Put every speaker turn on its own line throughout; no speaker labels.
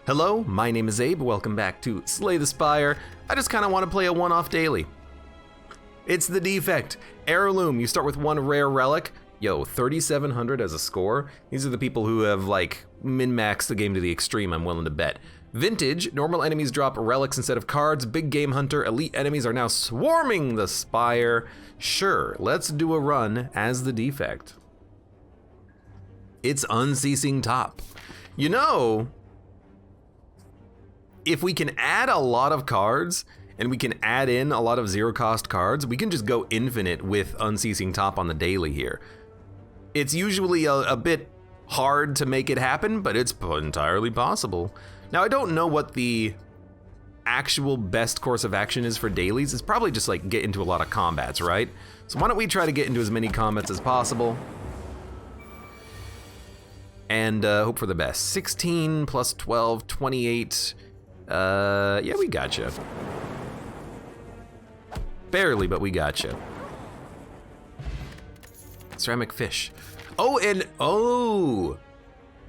Hello, my name is Abe, welcome back to Slay the Spire. I just kind of want to play a one-off daily. It's the defect. Heirloom, you start with one rare relic. Yo, 3,700 as a score. These are the people who have like min-maxed the game to the extreme, I'm willing to bet. Vintage, normal enemies drop relics instead of cards. Big game hunter, elite enemies are now swarming the spire. Sure, let's do a run as the defect. It's unceasing top. You know, if we can add a lot of cards and we can add in a lot of zero cost cards, we can just go infinite with unceasing top on the daily here. It's usually a bit hard to make it happen, but it's entirely possible. Now, I don't know what the actual best course of action is for dailies. It's probably just like get into a lot of combats, right? So why don't we try to get into as many combats as possible and hope for the best. 16 plus 12, 28. Yeah, we gotcha. Barely, but we gotcha. Ceramic fish. Oh,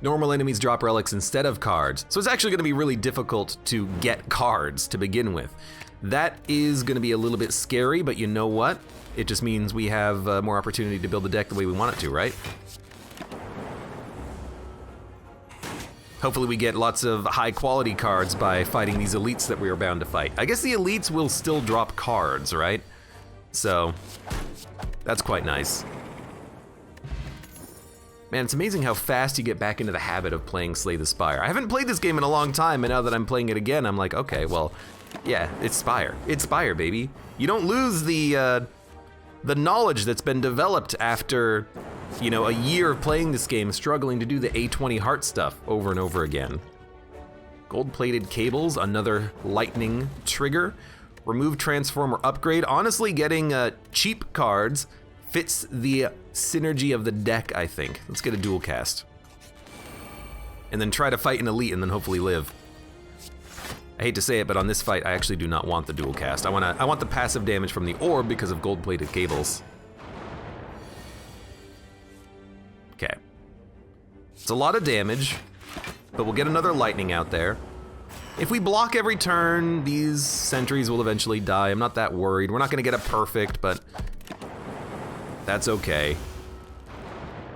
normal enemies drop relics instead of cards. So it's actually gonna be really difficult to get cards to begin with. That is gonna be a little bit scary, but you know what? It just means we have more opportunity to build the deck the way we want it to, right? Hopefully we get lots of high quality cards by fighting these elites that we are bound to fight. I guess the elites will still drop cards, right? So, that's quite nice. Man, it's amazing how fast you get back into the habit of playing Slay the Spire. I haven't played this game in a long time, and now that I'm playing it again, I'm like, okay, well, yeah, it's Spire. It's Spire, baby. You don't lose the knowledge that's been developed after, you know, a year of playing this game, struggling to do the A20 heart stuff over and over again. Gold-plated cables, another lightning trigger. Remove, transform, or upgrade. Honestly, getting cheap cards fits the synergy of the deck, I think. Let's get a dual cast. And then try to fight an elite and then hopefully live. I hate to say it, but on this fight, I actually do not want the dual cast. I want the passive damage from the orb because of gold-plated cables. Okay. It's a lot of damage, but we'll get another lightning out there. If we block every turn, these sentries will eventually die. I'm not that worried. We're not gonna get a perfect, but that's okay.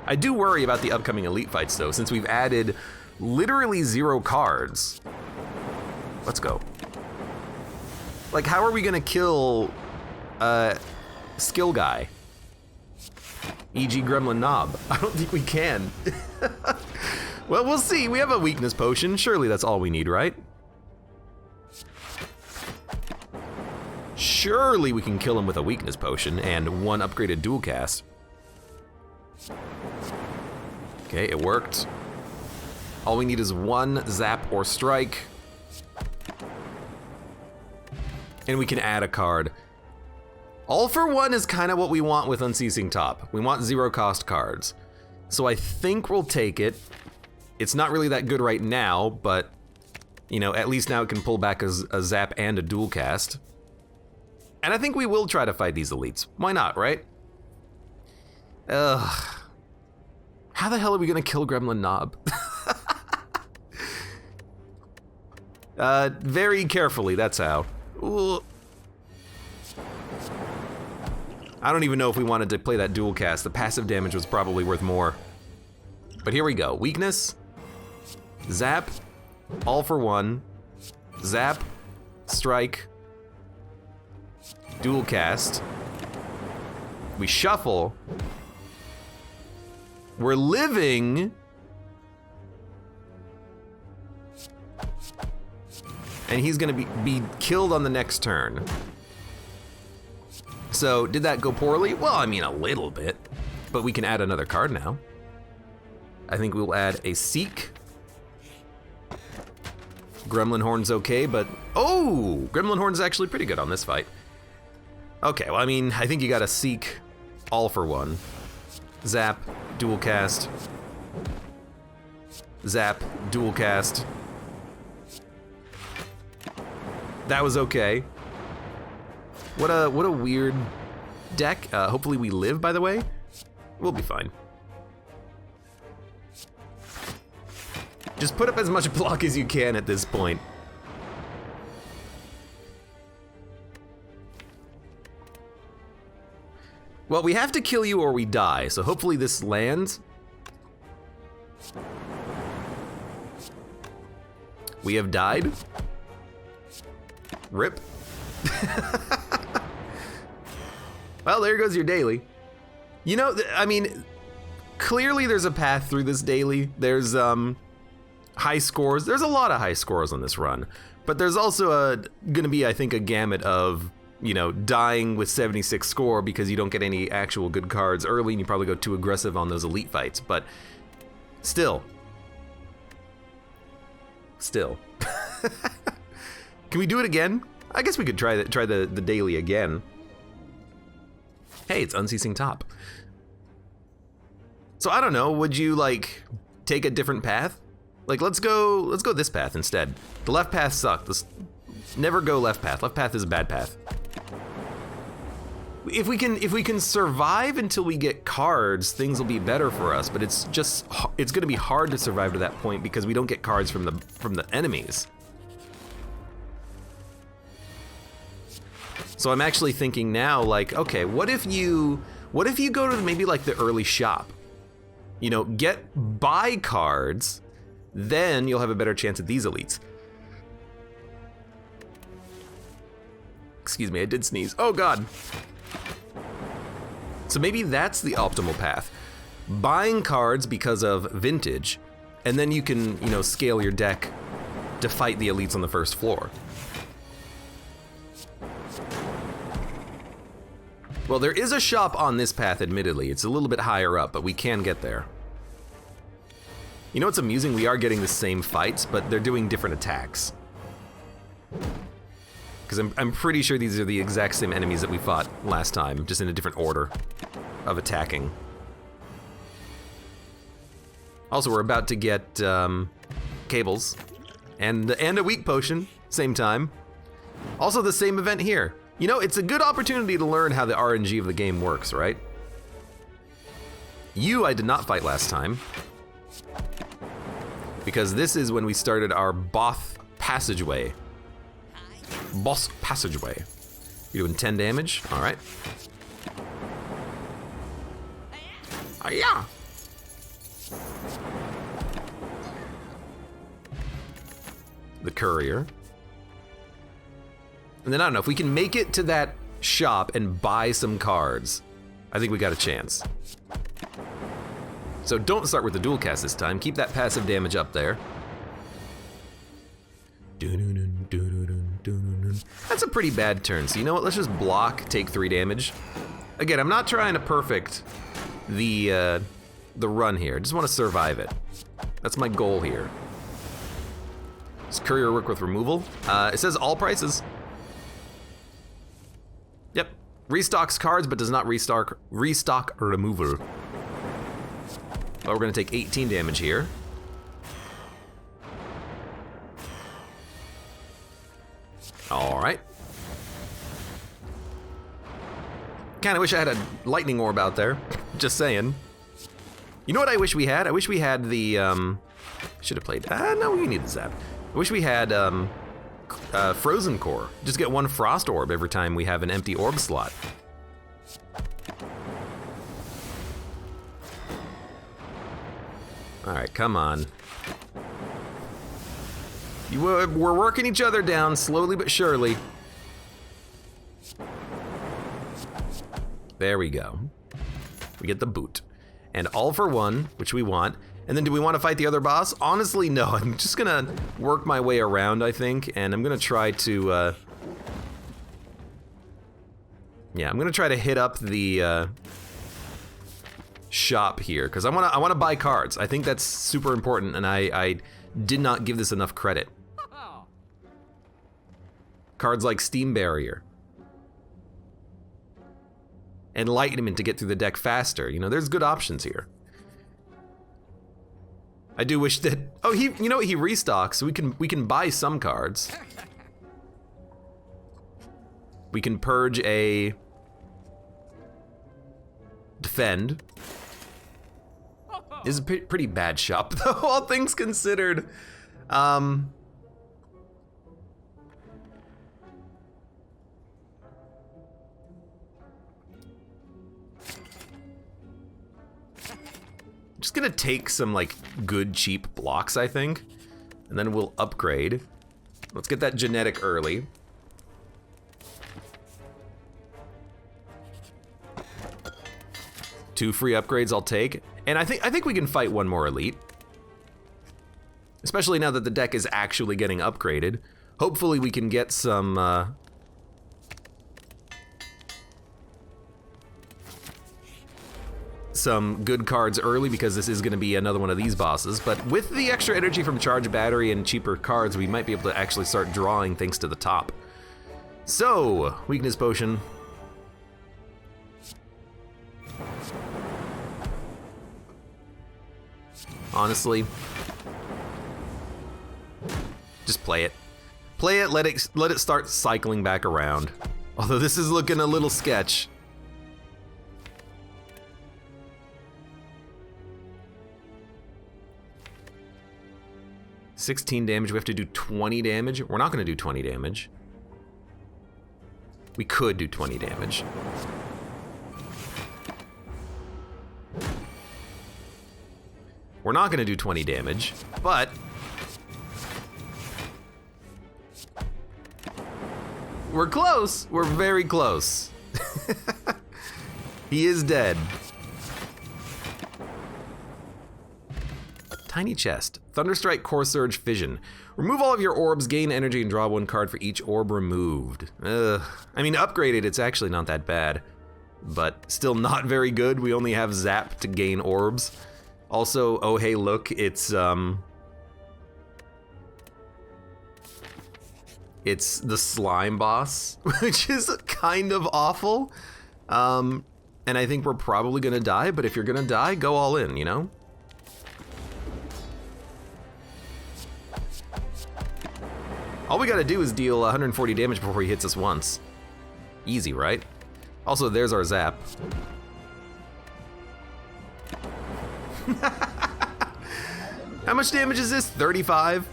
I do worry about the upcoming elite fights though, since we've added literally 0 cards. Let's go. Like, how are we gonna kill skill guy? E.g. Gremlin Knob. I don't think we can. Well, we'll see. We have a weakness potion. Surely that's all we need, right? Surely we can kill him with a weakness potion and 1 upgraded dual cast. Okay, it worked. All we need is 1 zap or strike. And we can add a card. All for 1 is kind of what we want with Unceasing Top. We want 0 cost cards. So I think we'll take it. It's not really that good right now, but you know, at least now it can pull back a zap and a dual cast. And I think we will try to fight these elites. Why not, right? Ugh. How the hell are we gonna kill Gremlin Knob? Very carefully, that's how. Ooh. I don't even know if we wanted to play that dual cast. The passive damage was probably worth more. But here we go. Weakness, zap, all for 1, zap, strike, dual cast. We shuffle. We're living. And he's gonna be killed on the next turn. So, did that go poorly? Well, I mean, a little bit. But we can add another card now. I think we'll add a Seek. Gremlin Horn's okay, but... Oh! Gremlin Horn's actually pretty good on this fight. Okay, well, I mean, I think you gotta Seek all for 1. Zap, dual cast. Zap, dual cast. That was okay. What a weird deck. Hopefully we live, by the way. We'll be fine. Just put up as much block as you can at this point. Well, we have to kill you or we die, so hopefully this lands. We have died. Rip. Well, there goes your daily. You know, I mean, clearly there's a path through this daily. There's high scores. There's a lot of high scores on this run, but there's also gonna be, I think, a gamut of, you know, dying with 76 score because you don't get any actual good cards early and you probably go too aggressive on those elite fights, but still. Can we do it again? I guess we could try the daily again. Hey, it's Unceasing Top. So I don't know, would you like take a different path? Like let's go this path instead. The left path sucked. Let's never go left path. Left path is a bad path. If we can survive until we get cards, things will be better for us, but it's gonna be hard to survive to that point because we don't get cards from the enemies. So I'm actually thinking now, like, okay, what if you go to maybe like the early shop? You know, buy cards, then you'll have a better chance at these elites. Excuse me, I did sneeze. Oh God. So maybe that's the optimal path. Buying cards because of vintage, and then you can, you know, scale your deck to fight the elites on the first floor. Well, there is a shop on this path, admittedly. It's a little bit higher up, but we can get there. You know what's amusing? We are getting the same fights, but they're doing different attacks. Because I'm pretty sure these are the exact same enemies that we fought last time, just in a different order of attacking. Also, we're about to get cables and a weak potion, same time. Also the same event here. You know, it's a good opportunity to learn how the RNG of the game works, right? You, I did not fight last time. Because this is when we started our boss passageway. Boss passageway. You're doing 10 damage? Alright. Yeah. The courier. And then I don't know, if we can make it to that shop and buy some cards, I think we got a chance. So don't start with the dual cast this time. Keep that passive damage up there. That's a pretty bad turn. So you know what? Let's just block, take 3 damage. Again, I'm not trying to perfect the run here. I just want to survive it. That's my goal here. Does courier work with removal? It says all prices. Yep. Restocks cards, but does not restock removal. But we're gonna take 18 damage here. All right. Kinda wish I had a lightning orb out there. Just saying. You know what I wish we had? I wish we had the, should have played, no, we need the zap. I wish we had, Frozen Core. Just get 1 Frost Orb every time we have an empty orb slot. All right, come on. We're working each other down slowly but surely. There we go. We get the boot. And all for 1, which we want. And then do we want to fight the other boss? Honestly, no. I'm just gonna work my way around, I think, and I'm gonna try to, yeah, I'm gonna try to hit up the, shop here, because I wanna buy cards. I think that's super important, and I did not give this enough credit. Cards like Steam Barrier. Enlightenment to get through the deck faster. You know, there's good options here. I do wish that, oh, you know what, he restocks, so we can buy some cards. We can purge a defend. This is a pretty bad shop, though, all things considered. Just gonna take some like good cheap blocks, I think, and then we'll upgrade. Let's get that genetic early. Two free upgrades I'll take, and I think we can fight one more elite, especially now that the deck is actually getting upgraded. Hopefully we can get some good cards early, because this is going to be another one of these bosses. But with the extra energy from charge battery and cheaper cards, we might be able to actually start drawing things to the top. So, weakness potion. Honestly, just play it. Play it, let it start cycling back around. Although this is looking a little sketch. $16 damage, we have to do 20 damage. We're not gonna do 20 damage. We could do 20 damage. We're not gonna do 20 damage, but we're close. We're very close. He is dead. Tiny chest. Thunderstrike, Core Surge, Fission. Remove all of your orbs, gain energy, and draw one card for each orb removed. I mean, upgraded, it's actually not that bad, but still not very good. We only have Zap to gain orbs. Also, oh hey look, it's the slime boss, which is kind of awful. And I think we're probably gonna die, but if you're gonna die, go all in, you know? All we gotta do is deal 140 damage before he hits us once. Easy, right? Also, there's our Zap. How much damage is this? 35?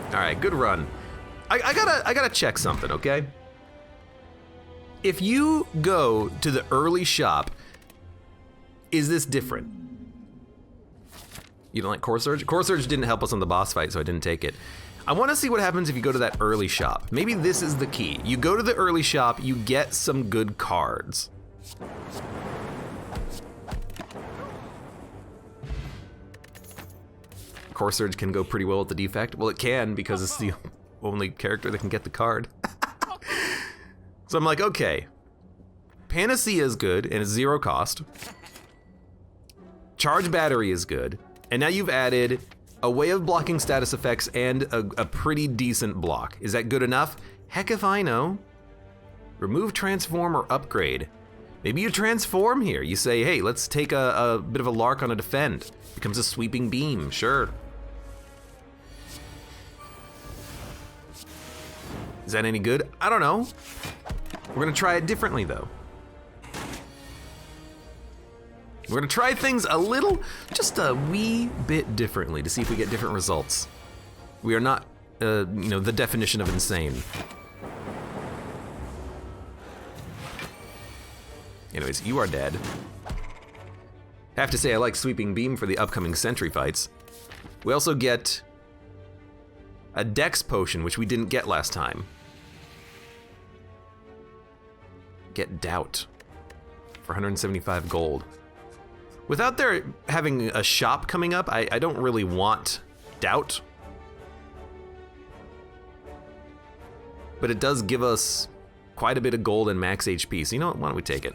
Alright, good run. I gotta check something, okay? If you go to the early shop, is this different? You don't like Core Surge? Core Surge didn't help us on the boss fight, so I didn't take it. I want to see what happens if you go to that early shop. Maybe this is the key. You go to the early shop, you get some good cards. Core Surge can go pretty well with the defect. Well, it can, because it's the only character that can get the card. So I'm like, okay. Panacea is good, and it's 0 cost. Charge Battery is good. And now you've added a way of blocking status effects and a pretty decent block. Is that good enough? Heck if I know. Remove, transform, or upgrade. Maybe you transform here. You say, hey, let's take a bit of a lark on a defend. Becomes a sweeping beam, sure. Is that any good? I don't know. We're gonna try it differently though. We're gonna try things a little, just a wee bit differently to see if we get different results. We are not, you know, the definition of insane. Anyways, you are dead. I have to say I like Sweeping Beam for the upcoming Sentry fights. We also get a Dex Potion, which we didn't get last time. Get Doubt for 175 gold. Without there having a shop coming up, I don't really want Doubt. But it does give us quite a bit of gold and max HP, so you know what, why don't we take it?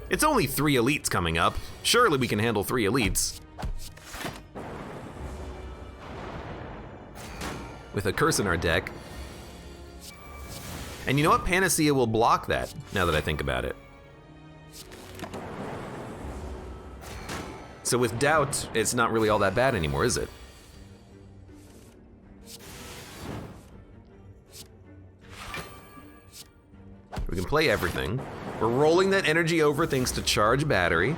It's only 3 elites coming up. Surely we can handle 3 elites. With a curse in our deck. And you know what, Panacea will block that, now that I think about it. So with Doubt, it's not really all that bad anymore, is it? We can play everything. We're rolling that energy over thanks to charge battery.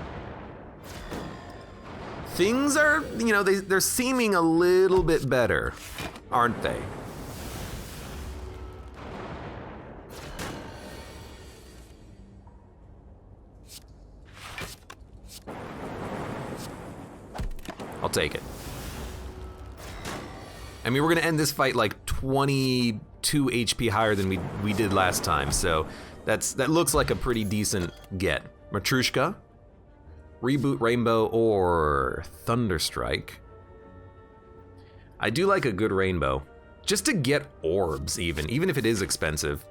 Things are, you know, they're seeming a little bit better, aren't they? I'll take it. I mean, we're gonna end this fight like 22 HP higher than we did last time, so that looks like a pretty decent get. Matrushka, Reboot Rainbow, or Thunderstrike. I do like a good rainbow, just to get orbs even if it is expensive.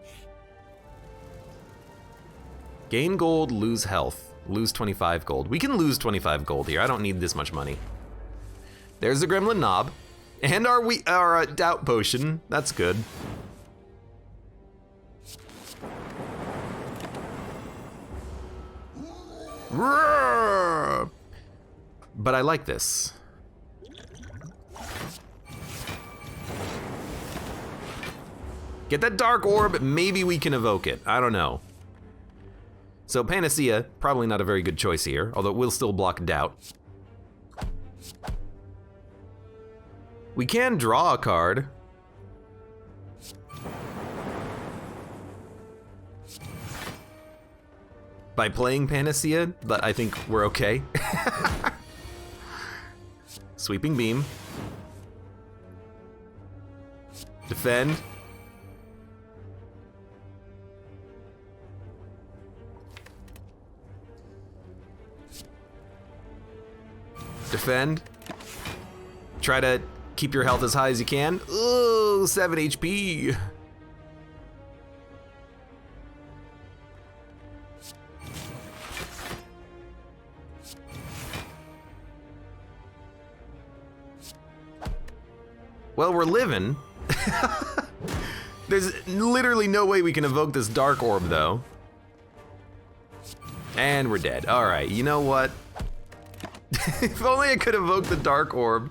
Gain gold, lose health, lose 25 gold. We can lose 25 gold here, I don't need this much money. There's the Gremlin Knob, and our Doubt Potion, that's good. But I like this. Get that Dark Orb, maybe we can evoke it, I don't know. So Panacea, probably not a very good choice here, although it will still block Doubt. We can draw a card. By playing Panacea, but I think we're okay. Sweeping Beam. Defend. Defend. Try to keep your health as high as you can. Ooh, 7 HP. Well, we're living. There's literally no way we can evoke this Dark Orb, though. And we're dead. All right, you know what? If only I could evoke the Dark Orb.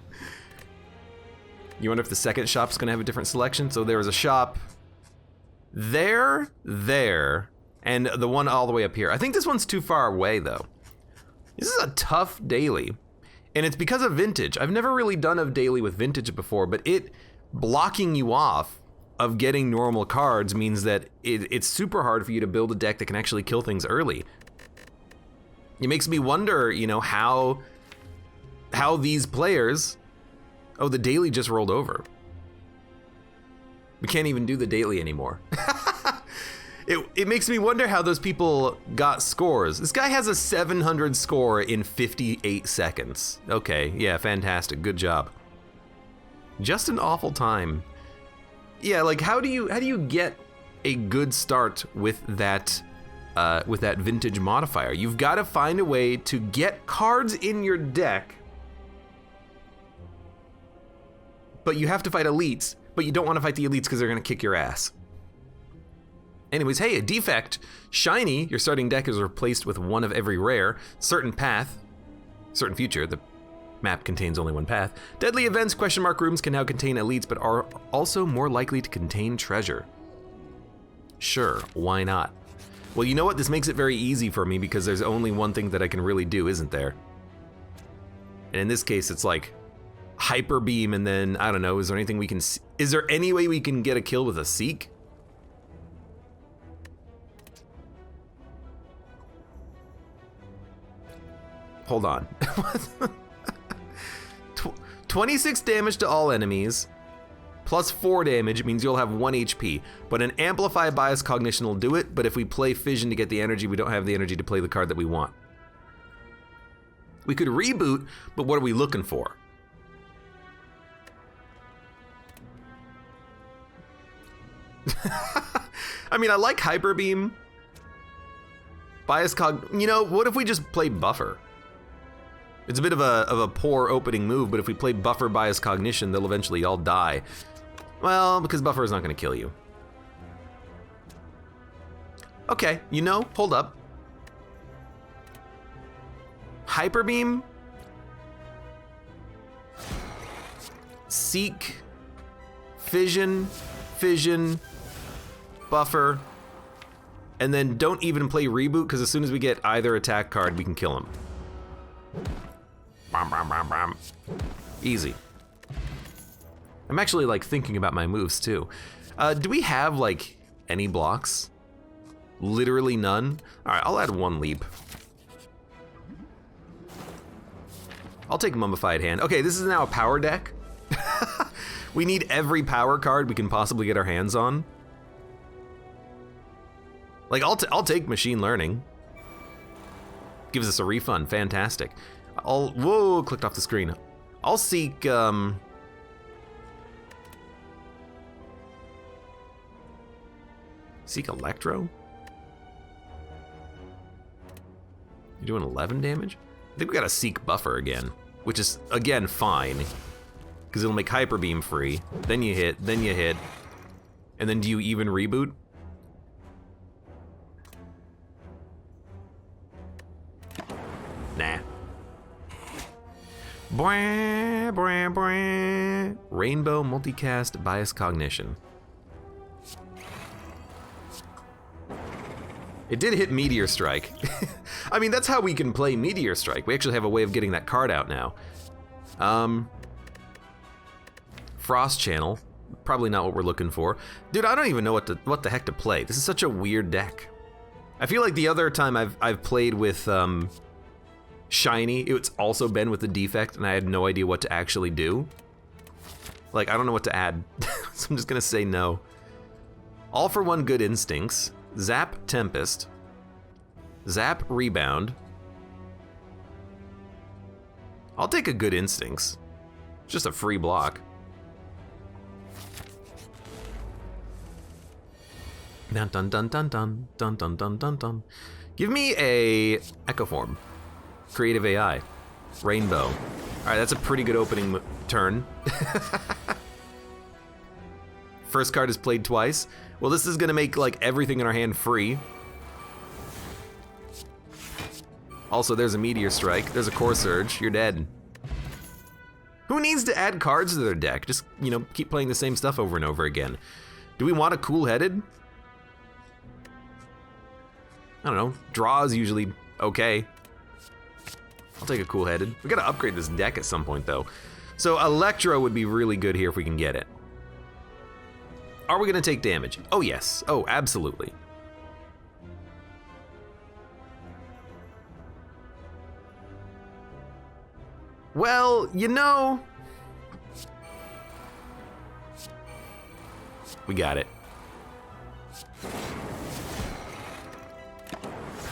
You wonder if the second shop's gonna have a different selection? So there was a shop there, and the one all the way up here. I think this one's too far away, though. This is a tough daily. And it's because of Vintage. I've never really done a daily with Vintage before, but it blocking you off of getting normal cards means that it's super hard for you to build a deck that can actually kill things early. It makes me wonder, you know, how these players... Oh, the daily just rolled over. We can't even do the daily anymore. It makes me wonder how those people got scores. This guy has a 700 score in 58 seconds. Okay, yeah, fantastic, good job. Just an awful time. Yeah, like how do you get a good start with that Vintage modifier? You've got to find a way to get cards in your deck, but you have to fight elites, but you don't want to fight the elites because they're gonna kick your ass. Anyways, hey, a defect. Shiny, your starting deck is replaced with one of every rare. Certain path, certain future, the map contains only one path. Deadly events, question mark rooms can now contain elites, but are also more likely to contain treasure. Sure, why not? Well, you know what? This makes it very easy for me because there's only one thing that I can really do, isn't there? And in this case, it's like Hyper Beam, and then, I don't know, is there anything we can, is there any way we can get a kill with a Seek? Hold on. 26 damage to all enemies, plus 4 damage means you'll have 1 HP, but an Amplify Bias Cognition will do it, but if we play Fission to get the energy, we don't have the energy to play the card that we want. We could reboot, but what are we looking for? I mean, I like Hyper Beam. Bias you know, what if we just play Buffer? It's a bit of a poor opening move, but if we play Buffer Bias Cognition, they'll eventually all die. Well, because Buffer is not gonna kill you. Okay, you know, hold up. Hyper Beam, Seek, Fission, Buffer, And then don't even play Reboot, because as soon as we get either attack card, we can kill him. Bam, bam, bam, bam. Easy. I'm actually like thinking about my moves too. Do we have like any blocks? Literally none? All right, I'll add 1 leap. I'll take Mummified Hand. Okay, this is now a power deck. We need every power card we can possibly get our hands on. Like, I'll take Machine Learning. Gives us a refund, fantastic. Whoa, clicked off the screen. I'll seek, Seek Electro? You're doing 11 damage? I think we gotta Seek Buffer again, which is, again, fine. Because it'll make Hyper Beam free. Then you hit, and then do you even reboot? Nah. Bwah, bwah, bwah. Rainbow Multicast Bias Cognition. It did hit Meteor Strike. I mean, that's how we can play Meteor Strike. We actually have a way of getting that card out now. Frost Channel, probably not what we're looking for. Dude, I don't even know what the heck to play. This is such a weird deck. I feel like the other time I've played with Shiny, it's also been with the defect, and I had no idea what to actually do. Like, I don't know what to add, so I'm just gonna say no. All for One Good Instincts, Zap Tempest, Zap Rebound. I'll take a Good Instincts. It's just a free block. Dun dun dun dun dun dun dun dun dun dun. Give me a Echo Form. Creative AI. Rainbow. All right, that's a pretty good opening turn. First card is played twice. Well, this is gonna make like everything in our hand free. Also, there's a Meteor Strike. There's a Core Surge. You're dead. Who needs to add cards to their deck? Just, you know, keep playing the same stuff over and over again. Do we want a Cool-Headed? I don't know. Draw is usually okay. I'll take a Cool-Headed. We gotta upgrade this deck at some point, though. So Electro would be really good here if we can get it. Are we gonna take damage? Oh, yes. Oh, absolutely. Well, you know... We got it.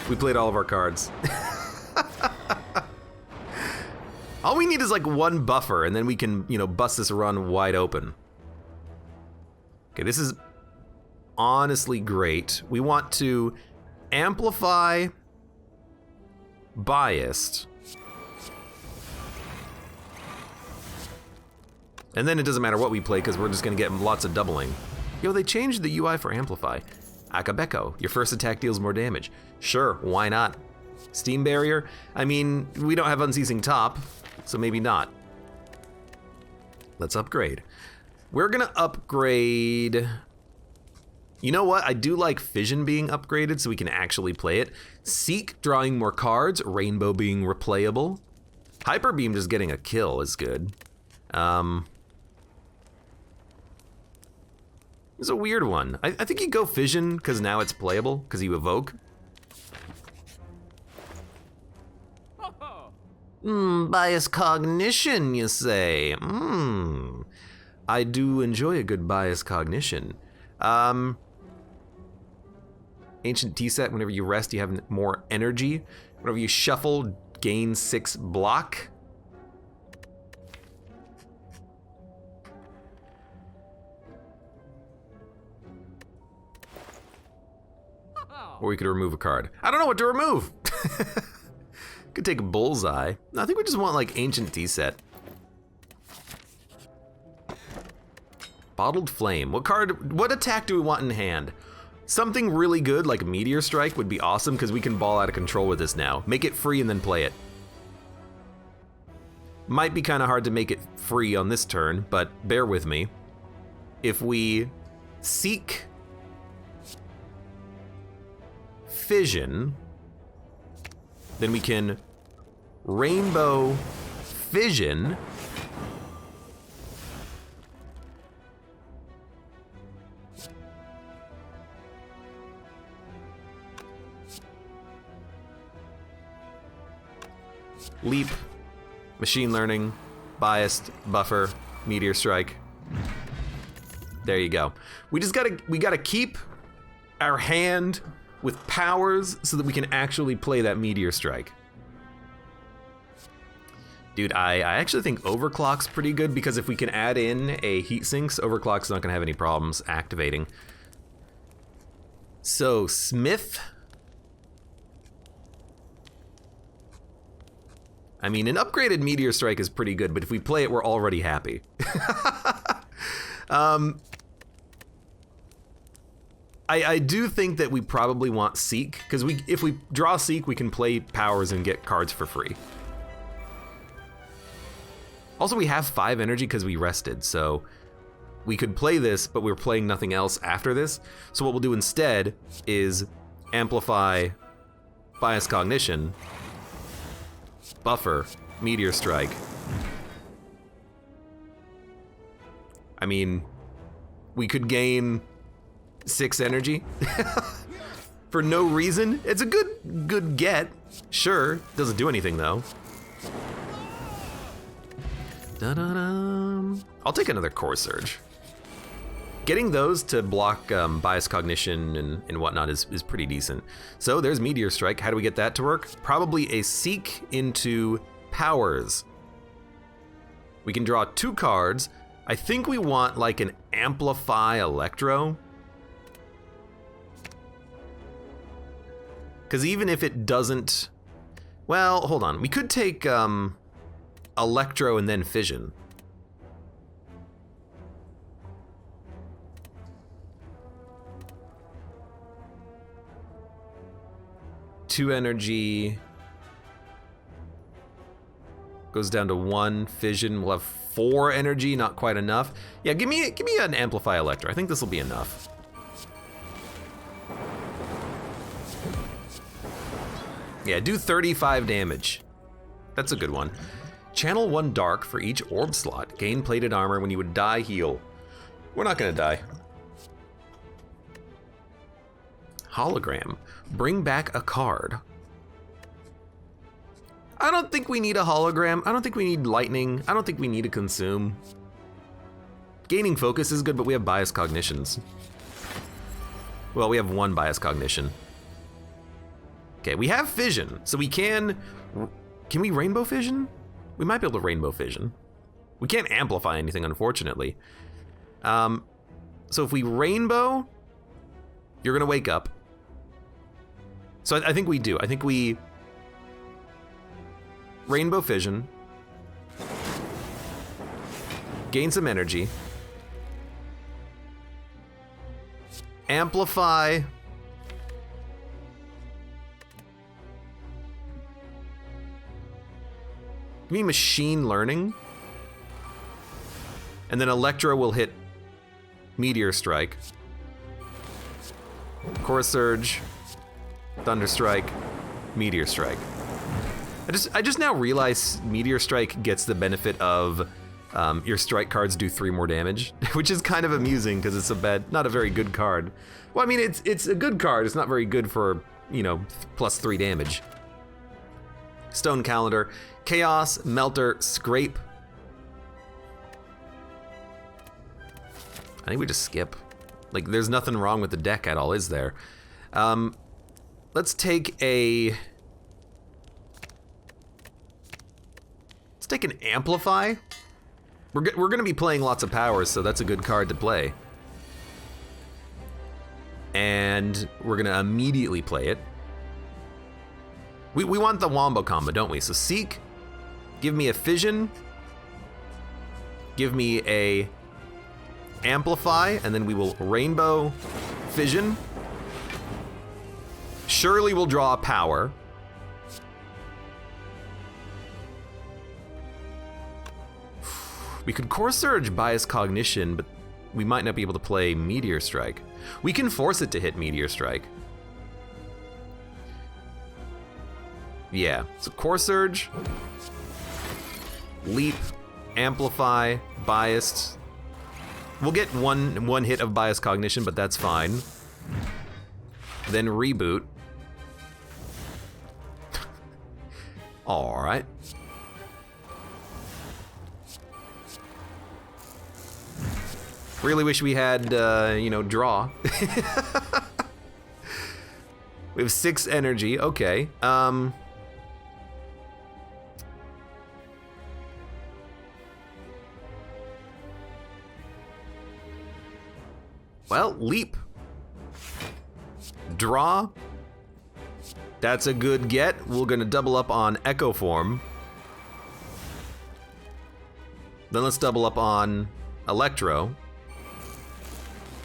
We played all of our cards. All we need is like 1 buffer, and then we can, you know, bust this run wide open. Okay, this is honestly great. We want to amplify Biased. And then it doesn't matter what we play, because we're just gonna get lots of doubling. Yo, they changed the UI for Amplify. Akabeko, your first attack deals more damage. Sure, why not? Steam Barrier? I mean, we don't have Unceasing Top, so maybe not. Let's upgrade. We're gonna upgrade... You know what? I do like Fission being upgraded so we can actually play it. Seek, drawing more cards. Rainbow being replayable. Hyper Beam just getting a kill is good. It's a weird one. I think you go Fission because now it's playable, because you evoke. Bias Cognition, you say? I do enjoy a good Bias Cognition. Ancient T-Set, whenever you rest, you have more energy. Whenever you shuffle, gain 6 block. Or we could remove a card. I don't know what to remove. Could take a Bullseye. No, I think we just want like Ancient T-Set. Bottled Flame. What attack do we want in hand? Something really good like Meteor Strike would be awesome because we can ball out of control with this now. Make it free and then play it. Might be kind of hard to make it free on this turn, but bear with me. If we Seek fission, then we can rainbow fission. Leap, machine learning, biased, buffer, meteor strike. There you go. We gotta keep our hand with powers so that we can actually play that meteor strike. Dude, I actually think overclock's pretty good because if we can add in a heat sinks, overclock's not gonna have any problems activating. So, Smith. I mean, an upgraded meteor strike is pretty good, but if we play it, we're already happy. I do think that we probably want Seek, because if we draw Seek, we can play powers and get cards for free. Also, we have 5 energy because we rested, so we could play this, but we're playing nothing else after this. So what we'll do instead is amplify Bias Cognition, buffer, meteor strike. I mean, we could gain 6 energy for no reason. It's a good get. Sure, doesn't do anything though. Da-da-dum. I'll take another Core Surge. Getting those to block Bias Cognition and whatnot is pretty decent. So there's Meteor Strike. How do we get that to work? Probably a Seek into Powers. We can draw 2 cards. I think we want like an Amplify Electro. Because even if it doesn't... Well, hold on. We could take Electro and then Fission. Two energy goes down to 1 fission. We'll have 4 energy, not quite enough. Yeah, give me an Amplify Electro. I think this will be enough. Yeah, do 35 damage. That's a good one. Channel 1 Dark for each orb slot. Gain plated armor. When you would die, heal. We're not gonna die. Hologram. Bring back a card. I don't think we need a hologram. I don't think we need lightning. I don't think we need to consume. Gaining focus is good, but we have bias cognitions. Well, we have 1 bias cognition. Okay, we have fission, so we can we rainbow fission? We might be able to rainbow fission. We can't amplify anything, unfortunately. So if we rainbow, you're gonna wake up. So I think we do. I think we rainbow fission, gain some energy, amplify, give me machine learning, and then Electro will hit Meteor Strike, Core Surge, Thunder Strike, Meteor Strike. I just now realize Meteor Strike gets the benefit of your strike cards do 3 more damage, which is kind of amusing because it's not a very good card. Well, I mean, it's a good card. It's not very good for, you know, +3 damage. Stone Calendar, Chaos, Melter, Scrape. I think we just skip. Like, there's nothing wrong with the deck at all, is there? Let's take an Amplify. We're gonna be playing lots of powers, so that's a good card to play. And we're gonna immediately play it. We want the Wombo combo, don't we? So Seek, give me a Fission, give me a Amplify, and then we will Rainbow Fission. Surely we'll draw a power. We could Core Surge Bias Cognition, but we might not be able to play Meteor Strike. We can force it to hit Meteor Strike. Yeah, so Core Surge, Leap, Amplify, Biased. We'll get one hit of Biased Cognition, but that's fine. Then Reboot. All right. Really wish we had, you know, draw. We have 6 energy, okay. Well, Leap. Draw. That's a good get. We're gonna double up on Echo Form. Then let's double up on Electro.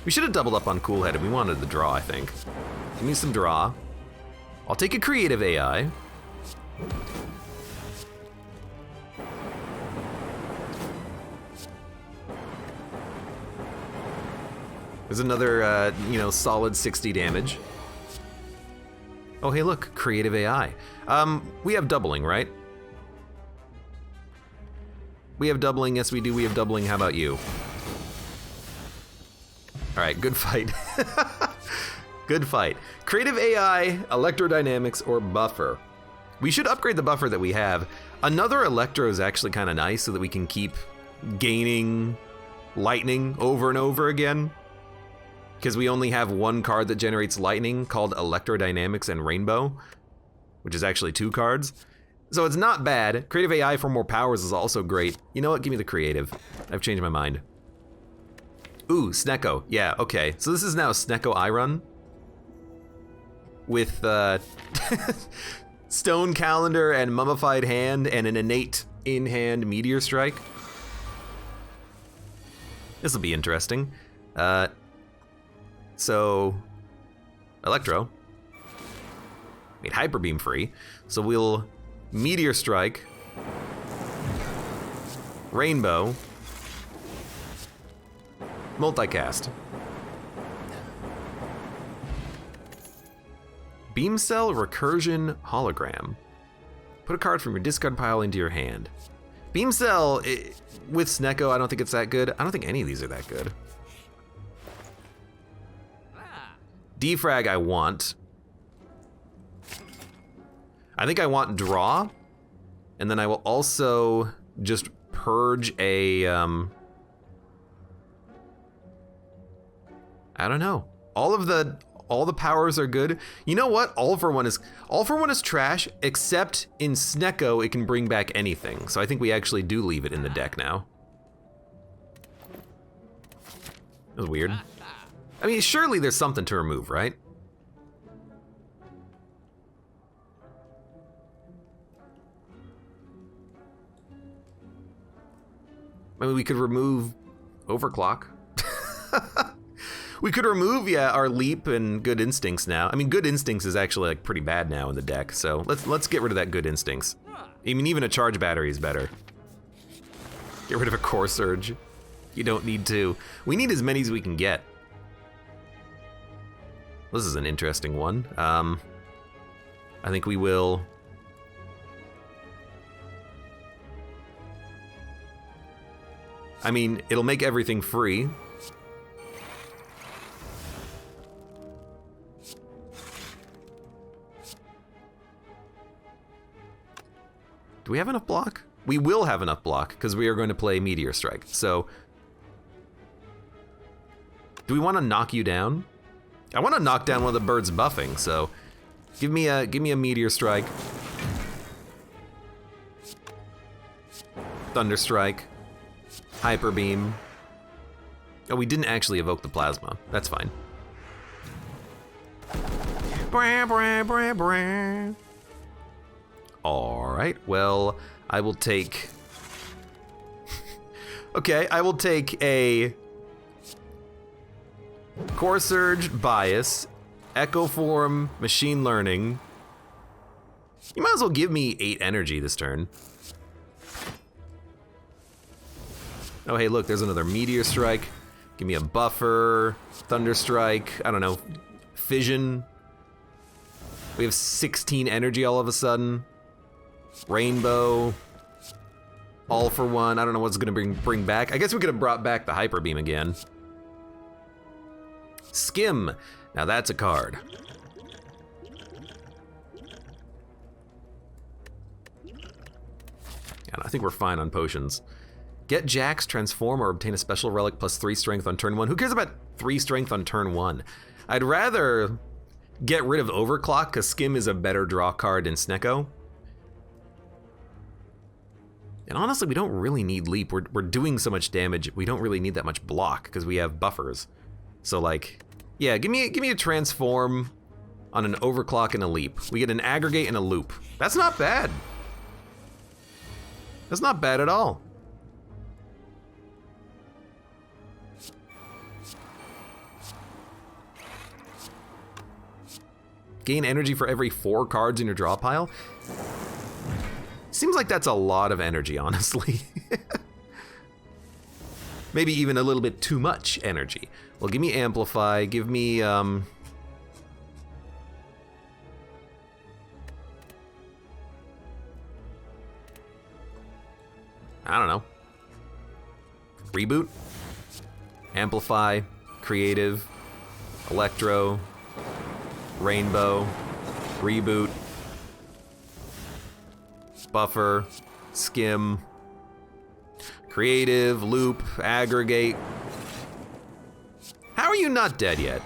We should have doubled up on Cool Headed. We wanted the draw, I think. Give me some draw. I'll take a creative AI. There's another, you know, solid 60 damage. Oh, hey, look, creative AI. We have doubling, right? We have doubling, yes we do, we have doubling, how about you? All right, good fight. Good fight. Creative AI, Electrodynamics, or Buffer. We should upgrade the buffer that we have. Another Electro is actually kind of nice so that we can keep gaining lightning over and over again. Because we only have one card that generates lightning called Electrodynamics and Rainbow, which is actually 2 cards. So it's not bad. Creative AI for more powers is also great. You know what, give me the creative. I've changed my mind. Ooh, Snecko, yeah, okay. So this is now Snecko Irun. With Stone Calendar and Mummified Hand and an innate in-hand Meteor Strike. This'll be interesting. So, Electro. Made Hyper Beam free. So we'll Meteor Strike. Rainbow. Multicast. Beam Cell Recursion Hologram. Put a card from your discard pile into your hand. Beam Cell, with Snecko, I don't think it's that good. I don't think any of these are that good. Defrag I want. I think I want Draw. And then I will also just purge a, I don't know. All the powers are good. You know what? All for one is trash, except in Snecko it can bring back anything. So I think we actually do leave it in the deck now. That was weird. I mean, surely there's something to remove, right? I mean, we could remove Overclock. We could remove, yeah, our Leap and Good Instincts now. I mean, Good Instincts is actually like pretty bad now in the deck, so let's get rid of that Good Instincts. I mean, even a Charge Battery is better. Get rid of a Core Surge. You don't need to. We need as many as we can get. This is an interesting one. I think we will. I mean, it'll make everything free. Do we have enough block? We will have enough block because we are going to play Meteor Strike. So, do we want to knock you down? I want to knock down one of the birds buffing. So, give me a Meteor Strike, Thunder Strike, Hyper Beam. Oh, we didn't actually evoke the Plasma. That's fine. Blah, blah, blah, blah. All right, well, I will take... Okay, I will take a Core Surge, Bias, Echo Form, Machine Learning. You might as well give me 8 energy this turn. Oh, hey, look, there's another Meteor Strike. Give me a Buffer, Thunder Strike, I don't know, Fission. We have 16 energy all of a sudden. Rainbow. All for one. I don't know what's gonna bring back. I guess we could have brought back the Hyper Beam again. Skim. Now that's a card. And I think we're fine on potions. Get Jax, transform, or obtain a special relic plus 3 strength on turn 1. Who cares about 3 strength on turn 1? I'd rather get rid of Overclock, because Skim is a better draw card than Snecko. And honestly, we don't really need Leap. We're doing so much damage, we don't really need that much block, because we have buffers. So like, yeah, give me a transform on an Overclock and a Leap. We get an Aggregate and a Loop. That's not bad. That's not bad at all. Gain energy for every 4 cards in your draw pile. Seems like that's a lot of energy, honestly. Maybe even a little bit too much energy. Well, give me Amplify, give me, I don't know. Reboot, Amplify, Creative, Electro, Rainbow, Reboot, Buffer, Skim, Creative, Loop, Aggregate. How are you not dead yet?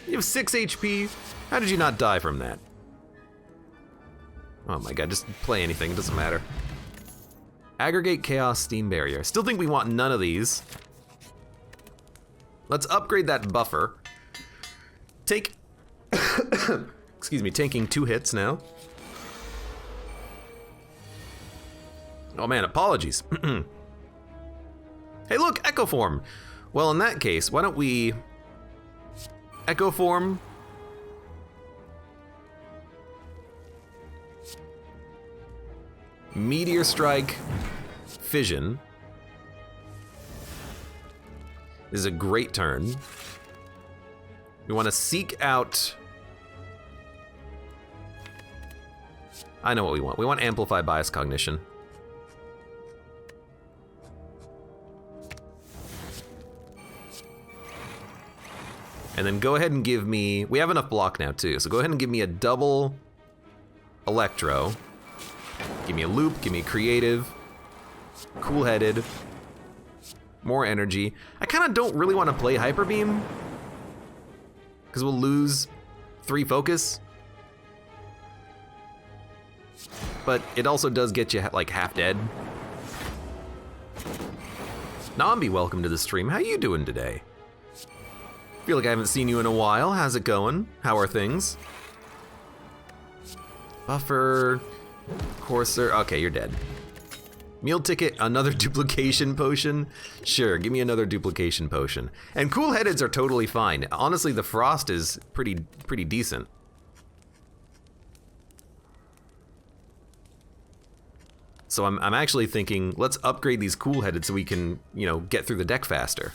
You have 6 HP. How did you not die from that? Oh my god, just play anything, it doesn't matter. Aggregate, Chaos, Steam Barrier. Still think we want none of these. Let's upgrade that buffer. Take, excuse me, taking 2 hits now. Oh man, apologies. Hey look, Echo Form. Well, in that case, why don't we Echo Form. Meteor Strike, Fission. This is a great turn. We want to seek out... I know what we want. We want Amplify Bias Cognition. And then go ahead and give me... We have enough block now too, so go ahead and give me a double Electro. Give me a Loop, give me a Creative. Cool-headed. More energy. I kind of don't really want to play Hyper Beam, because we'll lose 3 focus. But it also does get you like half dead. Nambi, welcome to the stream. How you doing today? Feel like I haven't seen you in a while. How's it going? How are things? Buffer, Courser. Okay, you're dead. Meal ticket, another duplication potion? Sure, give me another duplication potion. And cool-headeds are totally fine. Honestly, the frost is pretty decent. So I'm actually thinking, let's upgrade these cool-headed so we can, you know, get through the deck faster.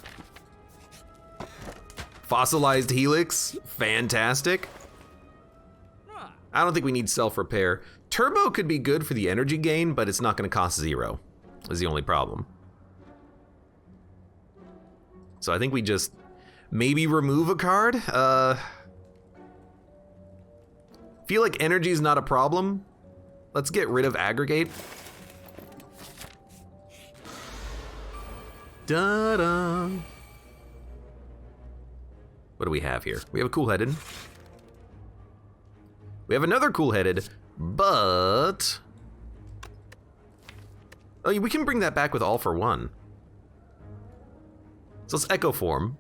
Fossilized Helix, fantastic. I don't think we need self-repair. Turbo could be good for the energy gain, but it's not gonna cost 0, is the only problem. So I think we just maybe remove a card. Feel like energy is not a problem. Let's get rid of Aggregate. Da-da. What do we have here? We have a cool-headed. We have another cool-headed, but... Oh, we can bring that back with all for one. So let's Echo Form.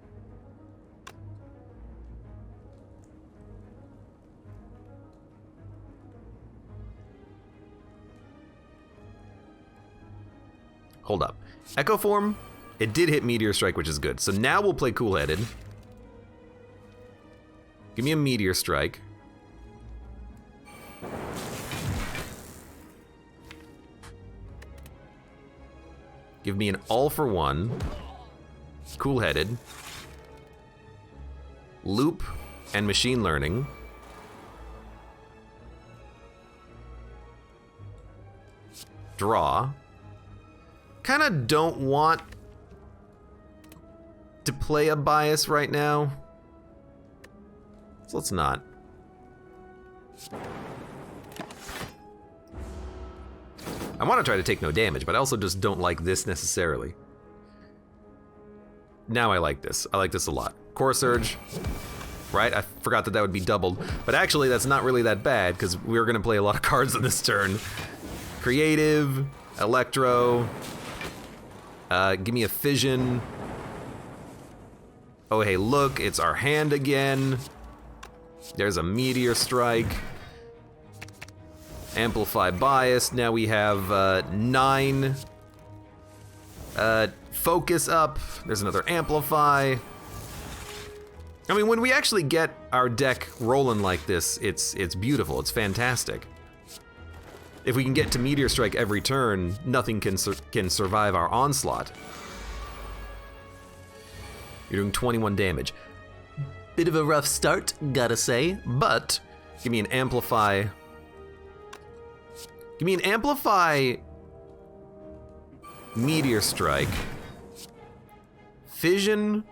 Hold up. Echo Form, it did hit Meteor Strike, which is good. So now we'll play cool-headed. Give me a Meteor Strike. Give me an all-for-one. Cool-headed. Loop and Machine Learning. draw. Kind of don't want to play a bias right now. So let's not. I want to try to take no damage, but I also just don't like this necessarily. Now I like this. I like this a lot. Core Surge, right? I forgot that that would be doubled. But actually, that's not really that bad, because we're going to play a lot of cards on this turn. Creative, Electro, give me a Fission. Oh, hey, look, it's our hand again. There's a Meteor Strike. Amplify Bias. Now we have 9. Focus up. There's another Amplify. I mean, when we actually get our deck rolling like this, it's beautiful. It's fantastic. If we can get to Meteor Strike every turn, nothing can survive our onslaught. You're doing 21 damage. Bit of a rough start, gotta say, but give me an Amplify. Give me an Amplify Meteor Strike. Fission.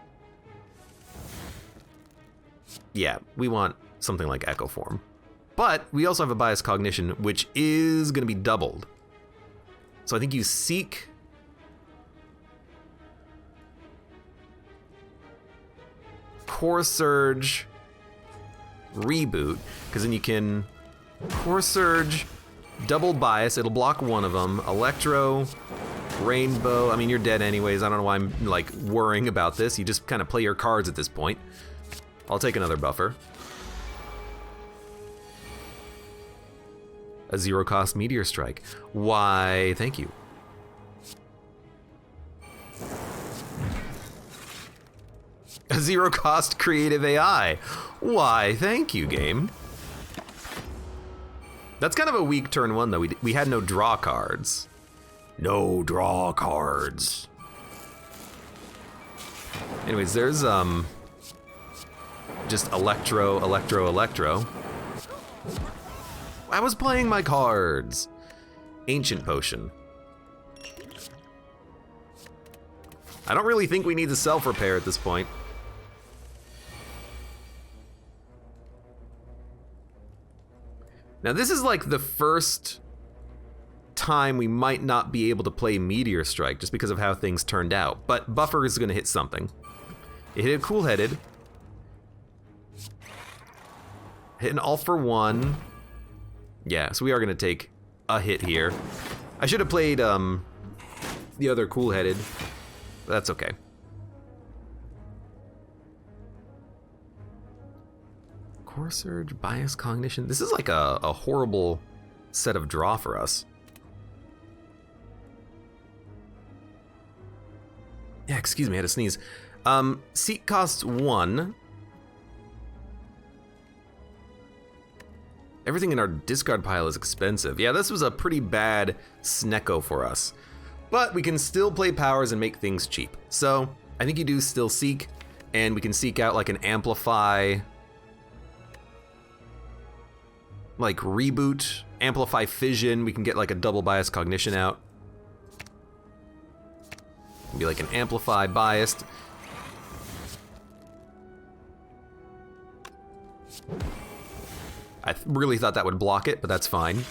Yeah, we want something like Echo Form. But we also have a Bias Cognition, which is gonna be doubled. So I think you seek. Core Surge, Reboot, because then you can Core Surge, double Bias, it'll block one of them, Electro, Rainbow. I mean, you're dead anyways. I don't know why I'm like worrying about this. You just kind of play your cards at this point. I'll take another buffer. A 0-cost Meteor Strike. Why, thank you. A 0-cost creative AI. Why, thank you, game. That's kind of a weak turn one, though. We had no draw cards. No draw cards. Anyways, there's just Electro, Electro, Electro. I was playing my cards. Ancient Potion. I don't really think we need the self-repair at this point. Now this is like the first time we might not be able to play Meteor Strike just because of how things turned out, but Buffer is gonna hit something. It hit a Cool-Headed. Hit an All for One. Yeah, so we are gonna take a hit here. I should have played the other Cool-Headed, but that's okay. Core Surge, Bias Cognition. This is like a horrible set of draw for us. Yeah, excuse me, I had to sneeze. Seek costs 1. Everything in our discard pile is expensive. Yeah, this was a pretty bad Snecko for us. But we can still play powers and make things cheap. So, I think you do still seek, and we can seek out like an Amplify, like Reboot, Amplify Fission. We can get like a double Bias Cognition out. Be like an Amplify Biased. I really thought that would block it, but that's fine.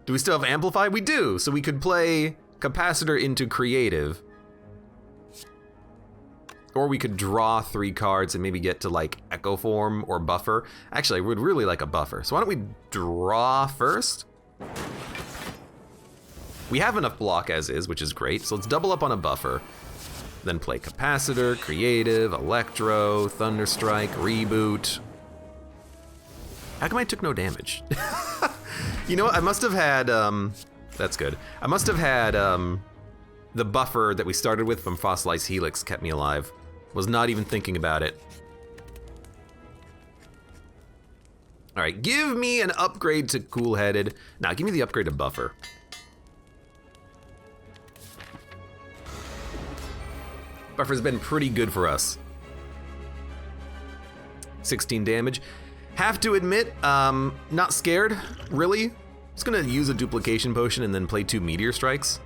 Do we still have Amplify? We do, so we could play Capacitor into Creative. Or we could draw 3 cards and maybe get to like Echo Form or Buffer. Actually, I would really like a Buffer. So why don't we draw first? We have enough block as is, which is great. So let's double up on a Buffer. Then play Capacitor, Creative, Electro, Thunderstrike, Reboot. How come I took no damage? You know what, I must have had, that's good. I must have had the buffer that we started with from Fossilized Helix kept me alive. Was not even thinking about it. All right, give me an upgrade to Cool-Headed. Nah, give me the upgrade to Buffer. Buffer's been pretty good for us. 16 damage. Have to admit, not scared, really. Just gonna use a duplication potion and then play 2 meteor strikes.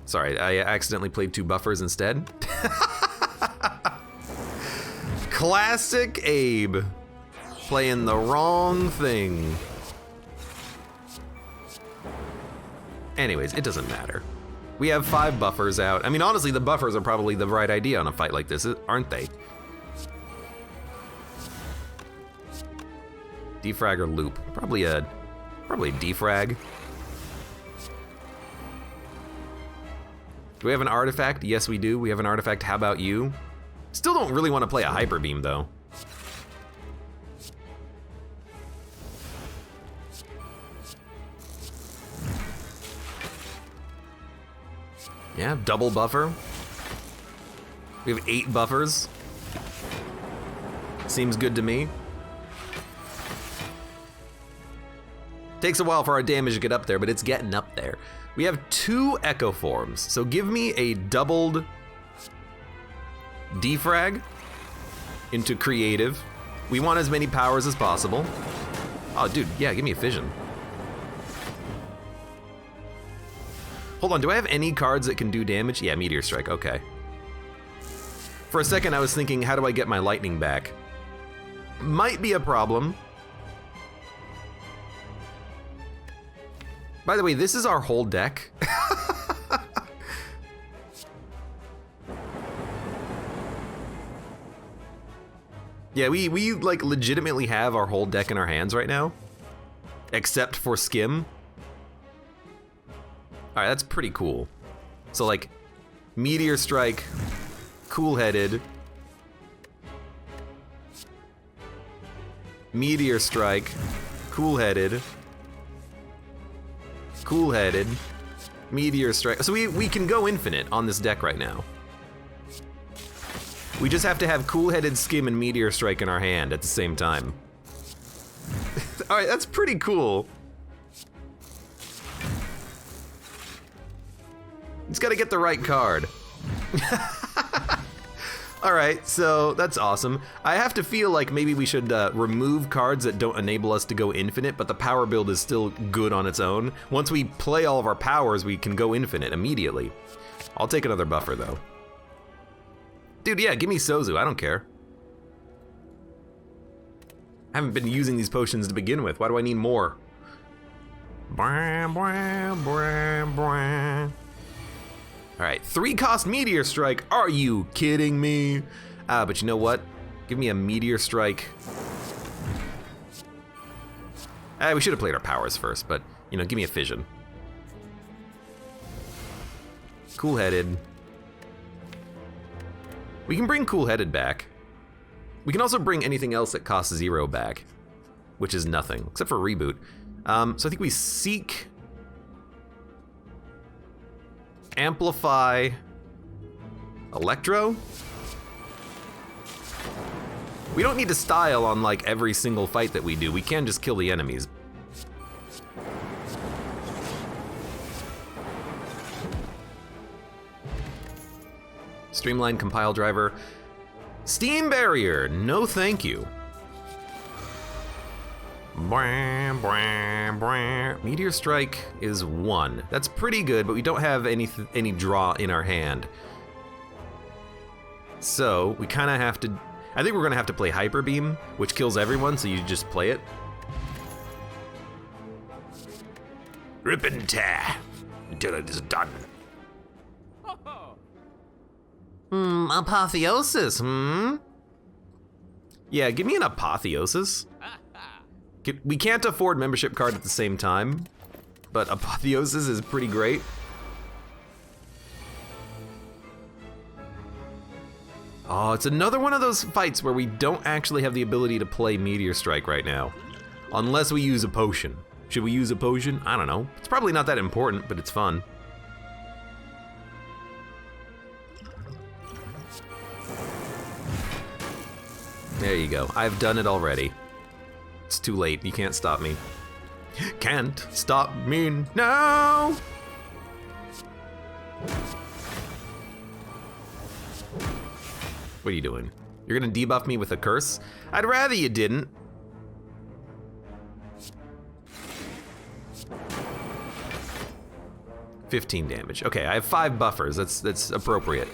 Sorry, I accidentally played 2 buffers instead. Classic Abe. Playing the wrong thing. Anyways, it doesn't matter. We have 5 buffers out. I mean, honestly, the buffers are probably the right idea on a fight like this, aren't they? Defrag or loop? Probably a defrag. Do we have an artifact? Yes, we do. We have an artifact. How about you? Still don't really want to play a hyper beam though. Yeah, double buffer. We have 8 buffers. Seems good to me. Takes a while for our damage to get up there, but it's getting up there. We have 2 echo forms, so give me a doubled defrag into creative. We want as many powers as possible. Oh, dude, yeah, give me a fission. Hold on, do I have any cards that can do damage? Yeah, meteor strike, okay. For a second, I was thinking, how do I get my lightning back? Might be a problem. By the way, this is our whole deck. Yeah, we like legitimately have our whole deck in our hands right now. Except for Skim. Alright, that's pretty cool. So like, Meteor Strike, Cool-Headed, Meteor Strike, Cool-Headed, Cool-Headed, Meteor Strike. So we can go infinite on this deck right now. We just have to have Cool-Headed, Skim, and Meteor Strike in our hand at the same time. Alright, that's pretty cool. Just gotta get the right card. Alright, so that's awesome. I have to feel like maybe we should remove cards that don't enable us to go infinite, but the power build is still good on its own. Once we play all of our powers, we can go infinite immediately. I'll take another buffer though. Dude, yeah, give me Sozu, I don't care. I haven't been using these potions to begin with. Why do I need more? Blah, blah, blah, blah. Alright, 3-cost Meteor Strike. Are you kidding me? But you know what? Give me a Meteor Strike. We should have played our powers first, but, you know, give me a fission. Cool-Headed. We can bring Cool-Headed back. We can also bring anything else that costs 0 back, which is nothing, except for Reboot. So I think we seek... Amplify Electro? We don't need to style on like every single fight that we do. We can just kill the enemies. Streamline compile driver. Steam barrier, no thank you. Bwah, bwah, bwah. Meteor Strike is 1. That's pretty good, but we don't have any draw in our hand. So we kind of have to. I think we're gonna have to play Hyper Beam, which kills everyone. So you just play it. Rip and tear until it is done. Apotheosis. Yeah, give me an Apotheosis. We can't afford membership card at the same time, but Apotheosis is pretty great. Oh, it's another one of those fights where we don't actually have the ability to play Meteor Strike right now. Unless we use a potion. Should we use a potion? I don't know. It's probably not that important, but it's fun. There you go. I've done it already. It's too late. You can't stop me. Can't stop me now! What are you doing? You're gonna debuff me with a curse? I'd rather you didn't. $15 damage. Okay, I have 5 buffers. That's appropriate.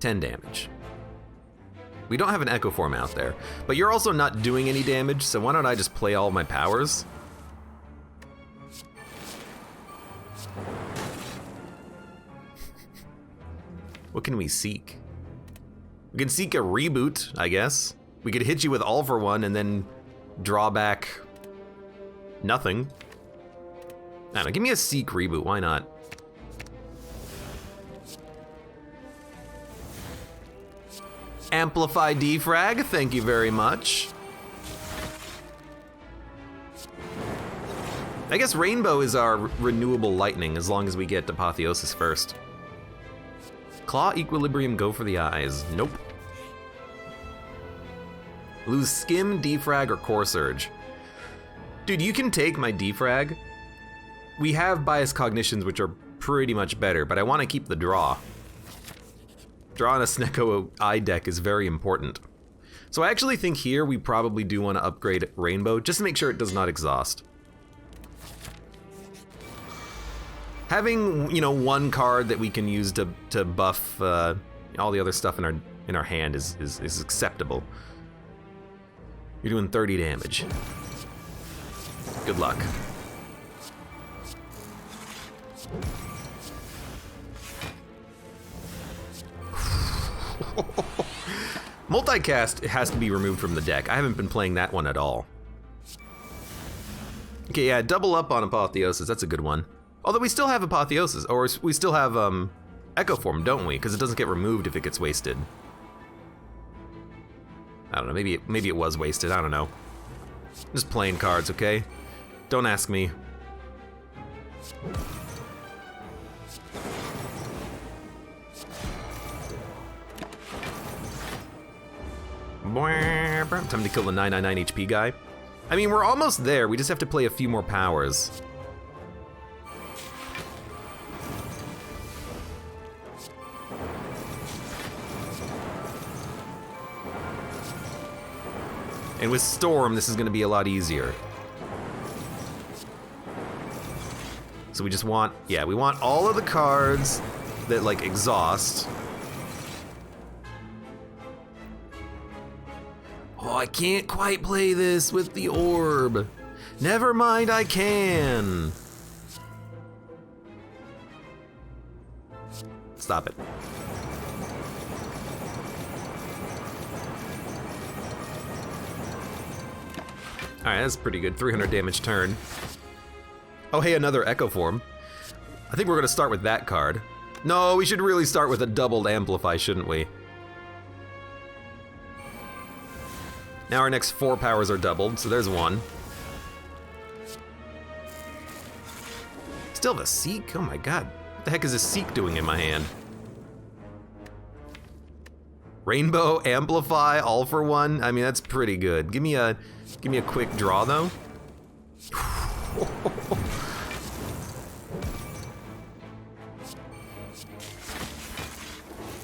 $10 damage. We don't have an Echo Form out there, but you're also not doing any damage, so why don't I just play all my powers? What can we seek? We can seek a reboot, I guess. We could hit you with All for One and then draw back nothing. I don't know, give me a seek reboot, why not? Amplify defrag, thank you very much. I guess Rainbow is our renewable lightning as long as we get Apotheosis first. Claw, Equilibrium, go for the eyes. Nope. Lose Skim, Defrag, or Core Surge. Dude, you can take my Defrag. We have Bias Cognitions, which are pretty much better, but I want to keep the draw. Draw on a Snecko Eye deck is very important. So I actually think here we probably do want to upgrade Rainbow, just to make sure it does not exhaust. Having, you know, one card that we can use to buff all the other stuff in our hand is acceptable. You're doing 30 damage. Good luck. Multicast has to be removed from the deck. I haven't been playing that one at all. Okay, yeah, double up on Apotheosis. That's a good one. Although we still have Apotheosis, or we still have Echo Form, don't we? Because it doesn't get removed if it gets wasted. I don't know, maybe it was wasted, I don't know. Just playing cards, okay? Don't ask me. Time to kill the 999 HP guy. I mean, we're almost there, we just have to play a few more powers. And with Storm, this is gonna be a lot easier. So we just want, yeah, we want all of the cards that like exhaust. Oh, I can't quite play this with the orb. Never mind, I can. Stop it. Alright, that's pretty good. 300 damage turn. Oh, hey, another Echo Form. I think we're gonna start with that card. No, we should really start with a doubled Amplify, shouldn't we? Now our next 4 powers are doubled, so there's one. Still have a Seek? Oh my god. What the heck is a Seek doing in my hand? Rainbow, Amplify, All for One. I mean, that's pretty good. Give me a quick draw though.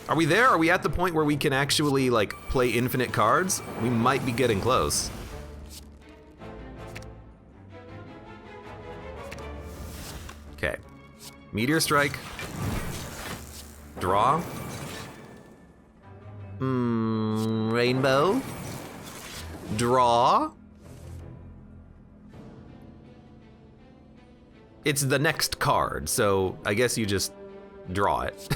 Are we there? Are we at the point where we can actually like play infinite cards? We might be getting close. Okay. Meteor Strike. Draw. Rainbow. Draw. It's the next card, so I guess you just draw it.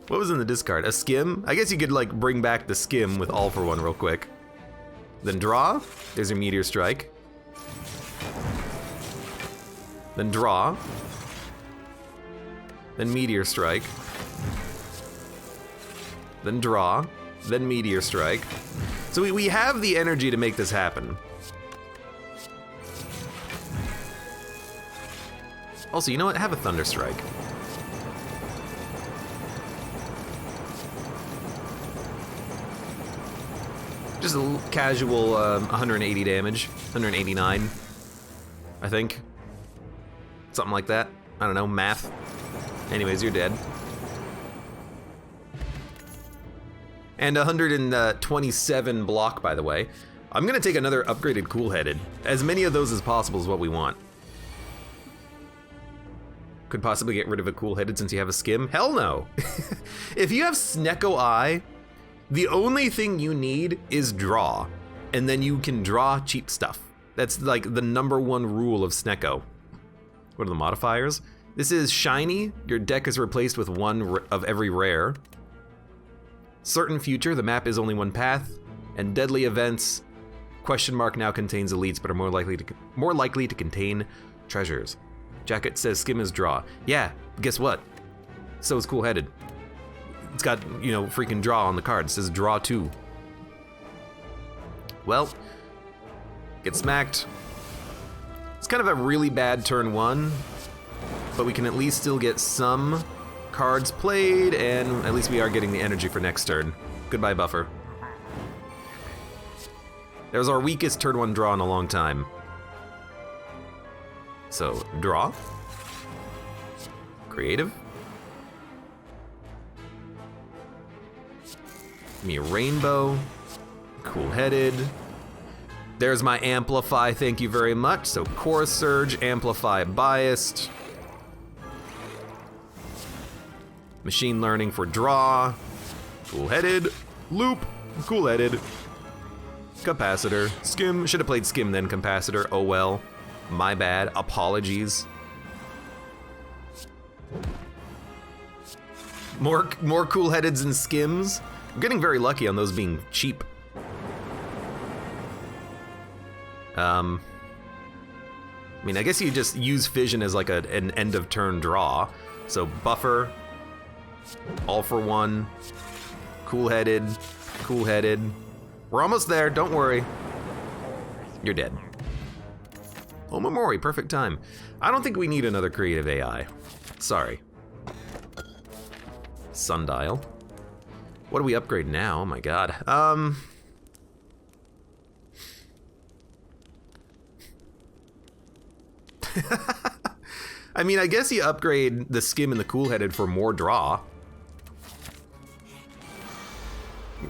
What was in the discard? A Skim? I guess you could like bring back the Skim with All for One real quick. Then draw. There's your Meteor Strike. Then draw. Then Meteor Strike. Then draw. Then Meteor Strike. So we have the energy to make this happen. Also, you know what? Have a Thunder Strike. Just a casual 180 damage, 189, I think. Something like that. I don't know, math. Anyways, you're dead. And 127 block, by the way. I'm gonna take another upgraded cool-headed. As many of those as possible is what we want. Could possibly get rid of a cool-headed since you have a skim? Hell no! If you have Snecko Eye, the only thing you need is draw. And then you can draw cheap stuff. That's like the #1 rule of Snecko. What are the modifiers? This is shiny. Your deck is replaced with one of every rare. Certain future, the map is only one path. And deadly events, question mark now contains elites, but are more likely to contain treasures. Jacket says skim is draw. Yeah, guess what? So is cool-headed. It's got, you know, freaking draw on the card. It says draw 2. Well, get smacked. It's kind of a really bad turn 1, but we can at least still get some cards played, and at least we are getting the energy for next turn. Goodbye, buffer. That was our weakest turn 1 draw in a long time. So, draw. Creative. Give me a rainbow. Cool-headed. There's my amplify, thank you very much. So core surge, amplify, biased. Machine learning for draw. Cool-headed. Loop. Cool-headed. Capacitor. Skim. Should have played skim then capacitor. Oh well. My bad. Apologies. More cool-headeds and skims. I'm getting very lucky on those being cheap. I mean, I guess you just use fission as like an end of turn draw. So buffer, all for one, cool-headed, cool-headed. We're almost there, don't worry. You're dead. Omamori, perfect time. I don't think we need another creative AI. Sorry. Sundial. What do we upgrade now? Oh my god. I mean, I guess you upgrade the skim and the cool-headed for more draw.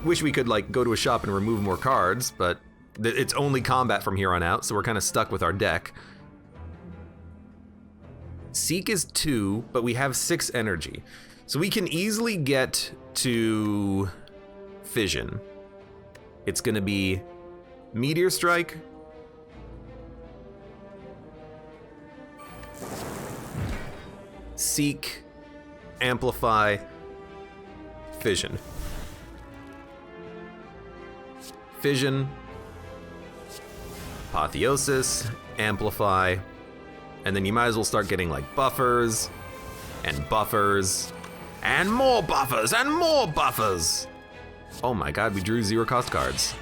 Wish we could, like, go to a shop and remove more cards, but it's only combat from here on out, so we're kind of stuck with our deck. Seek is 2, but we have 6 energy. So we can easily get to fission. It's gonna be Meteor Strike, Seek, Amplify, Fission. Fission, Apotheosis, Amplify, and then you might as well start getting like buffers, and buffers, and more buffers, and more buffers! Oh my god, we drew 0 cost cards.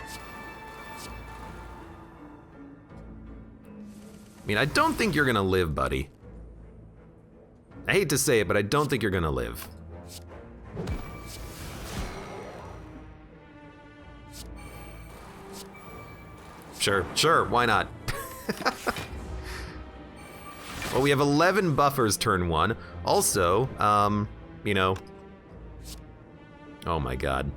I mean, I don't think you're gonna live, buddy. I hate to say it, but I don't think you're gonna live. Sure, why not? Well, we have 11 buffers turn 1. Also, you know... Oh my god.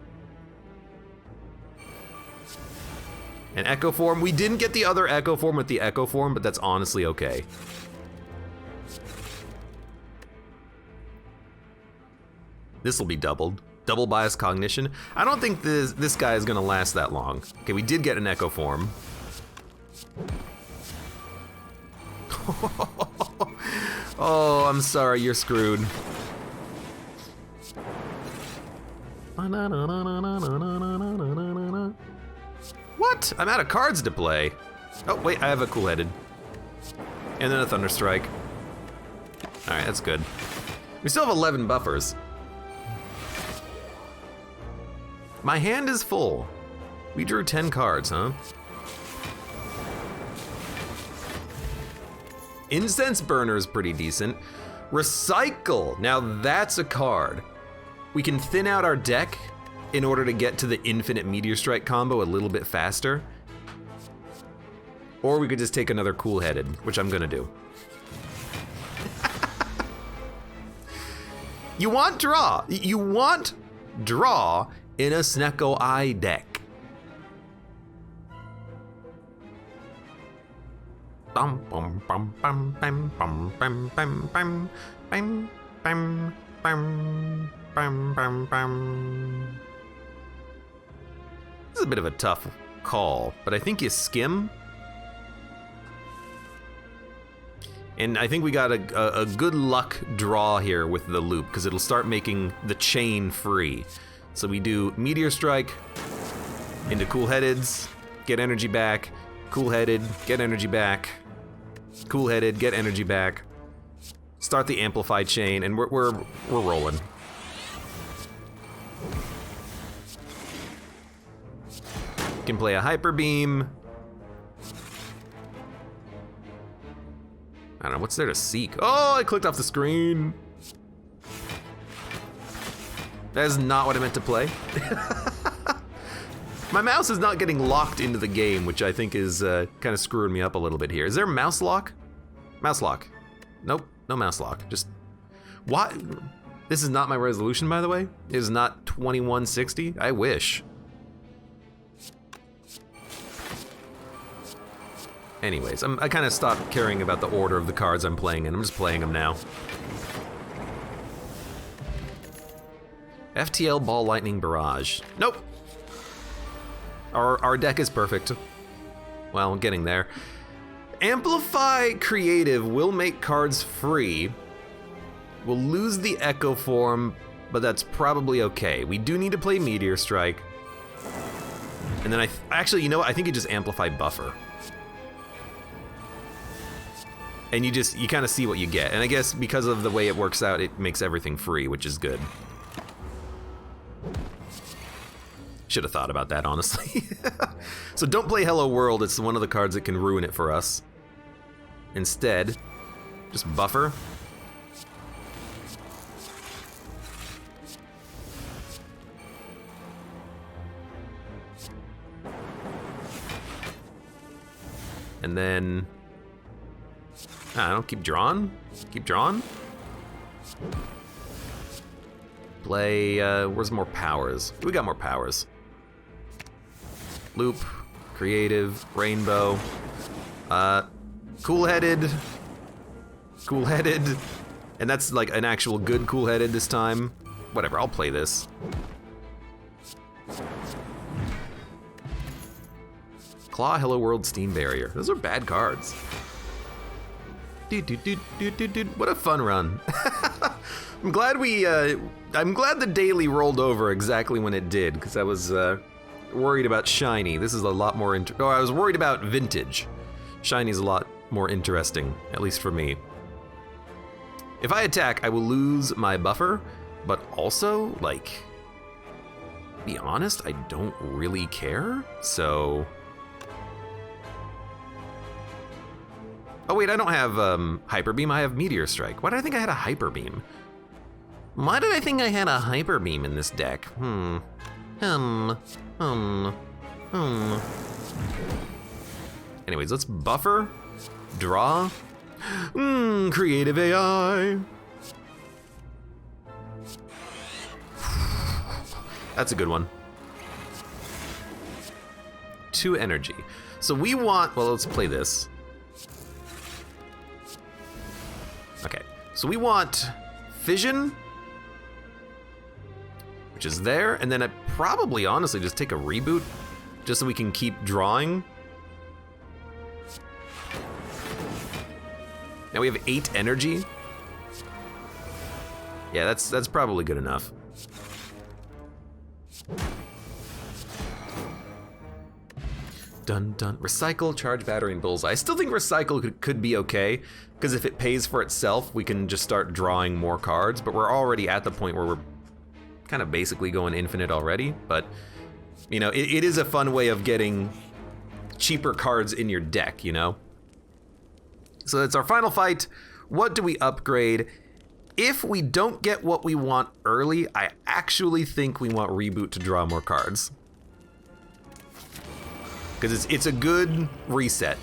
An Echo Form. We didn't get the other Echo Form with the Echo Form, but that's honestly okay. This will be doubled. Double Bias Cognition. I don't think this guy is gonna last that long. Okay, we did get an Echo Form. Oh, I'm sorry, you're screwed. What? I'm out of cards to play. Oh, wait, I have a cool-headed. And then a Thunderstrike. Alright, that's good. We still have 11 buffers. My hand is full. We drew 10 cards, huh? Incense Burner is pretty decent. Recycle, now that's a card. We can thin out our deck in order to get to the infinite Meteor Strike combo a little bit faster. Or we could just take another cool-headed, which I'm gonna do. You want draw. You want draw in a Snecko Eye deck. Bum bum bum bum bum bum bum bum bum bum bum bum bum bum bum. This is a bit of a tough call, but I think you skim. And I think we got a good luck draw here with the loop, because it'll start making the chain free. So we do Meteor Strike into Cool-Headeds, get energy back, Cool-Headed, get energy back, Cool-Headed, get energy back, start the amplified chain, and we're rolling. Can play a Hyper Beam. I don't know, what's there to seek? Oh, I clicked off the screen. That is not what I meant to play. My mouse is not getting locked into the game, which I think is kind of screwing me up a little bit here. Is there mouse lock? Mouse lock. Nope, no mouse lock. Just, what? This is not my resolution, by the way. It is not 2160. I wish. Anyways, I kind of stopped caring about the order of the cards I'm playing in. I'm just playing them now. FTL Ball Lightning Barrage. Nope. Our deck is perfect. Well, I'm getting there. Amplify Creative will make cards free. We'll lose the Echo form, but that's probably okay. We do need to play Meteor Strike. And then actually, you know what? I think you just amplify Buffer. And you kind of see what you get. And I guess because of the way it works out, it makes everything free, which is good. Should have thought about that, honestly. So don't play Hello World. It's one of the cards that can ruin it for us. Instead, just Buffer. And then, I don't know, keep drawing? Keep drawing? Play, where's more powers? We got more powers. Loop, Creative, Rainbow, Cool-Headed, Cool-Headed, and that's like an actual good Cool-Headed this time. Whatever, I'll play this. Claw, Hello World, Steam Barrier. Those are bad cards. What a fun run. I'm glad the daily rolled over exactly when it did, because I was worried about shiny. This is a lot more I was worried about vintage. Shiny's a lot more interesting, at least for me. If I attack, I will lose my buffer, but also, like, be honest, I don't really care, so... Oh wait, I don't have Hyper Beam, I have Meteor Strike. Why did I think I had a Hyper Beam? Why did I think I had a Hyper Beam in this deck? Anyways, let's buffer, draw. Creative AI. That's a good one. 2 energy. So we want, well, let's play this. Okay, so we want Fission, which is there, and then I probably honestly just take a reboot just so we can keep drawing. Now we have 8 energy. Yeah, that's probably good enough. Dun dun. Recycle, charge, battery, and bullseye. I still think recycle could be okay, because if it pays for itself, we can just start drawing more cards, but we're already at the point where we're kind of basically going infinite already, but, you know, it is a fun way of getting cheaper cards in your deck, you know? So that's our final fight. What do we upgrade? If we don't get what we want early, I actually think we want Reboot to draw more cards. Because it's a good reset.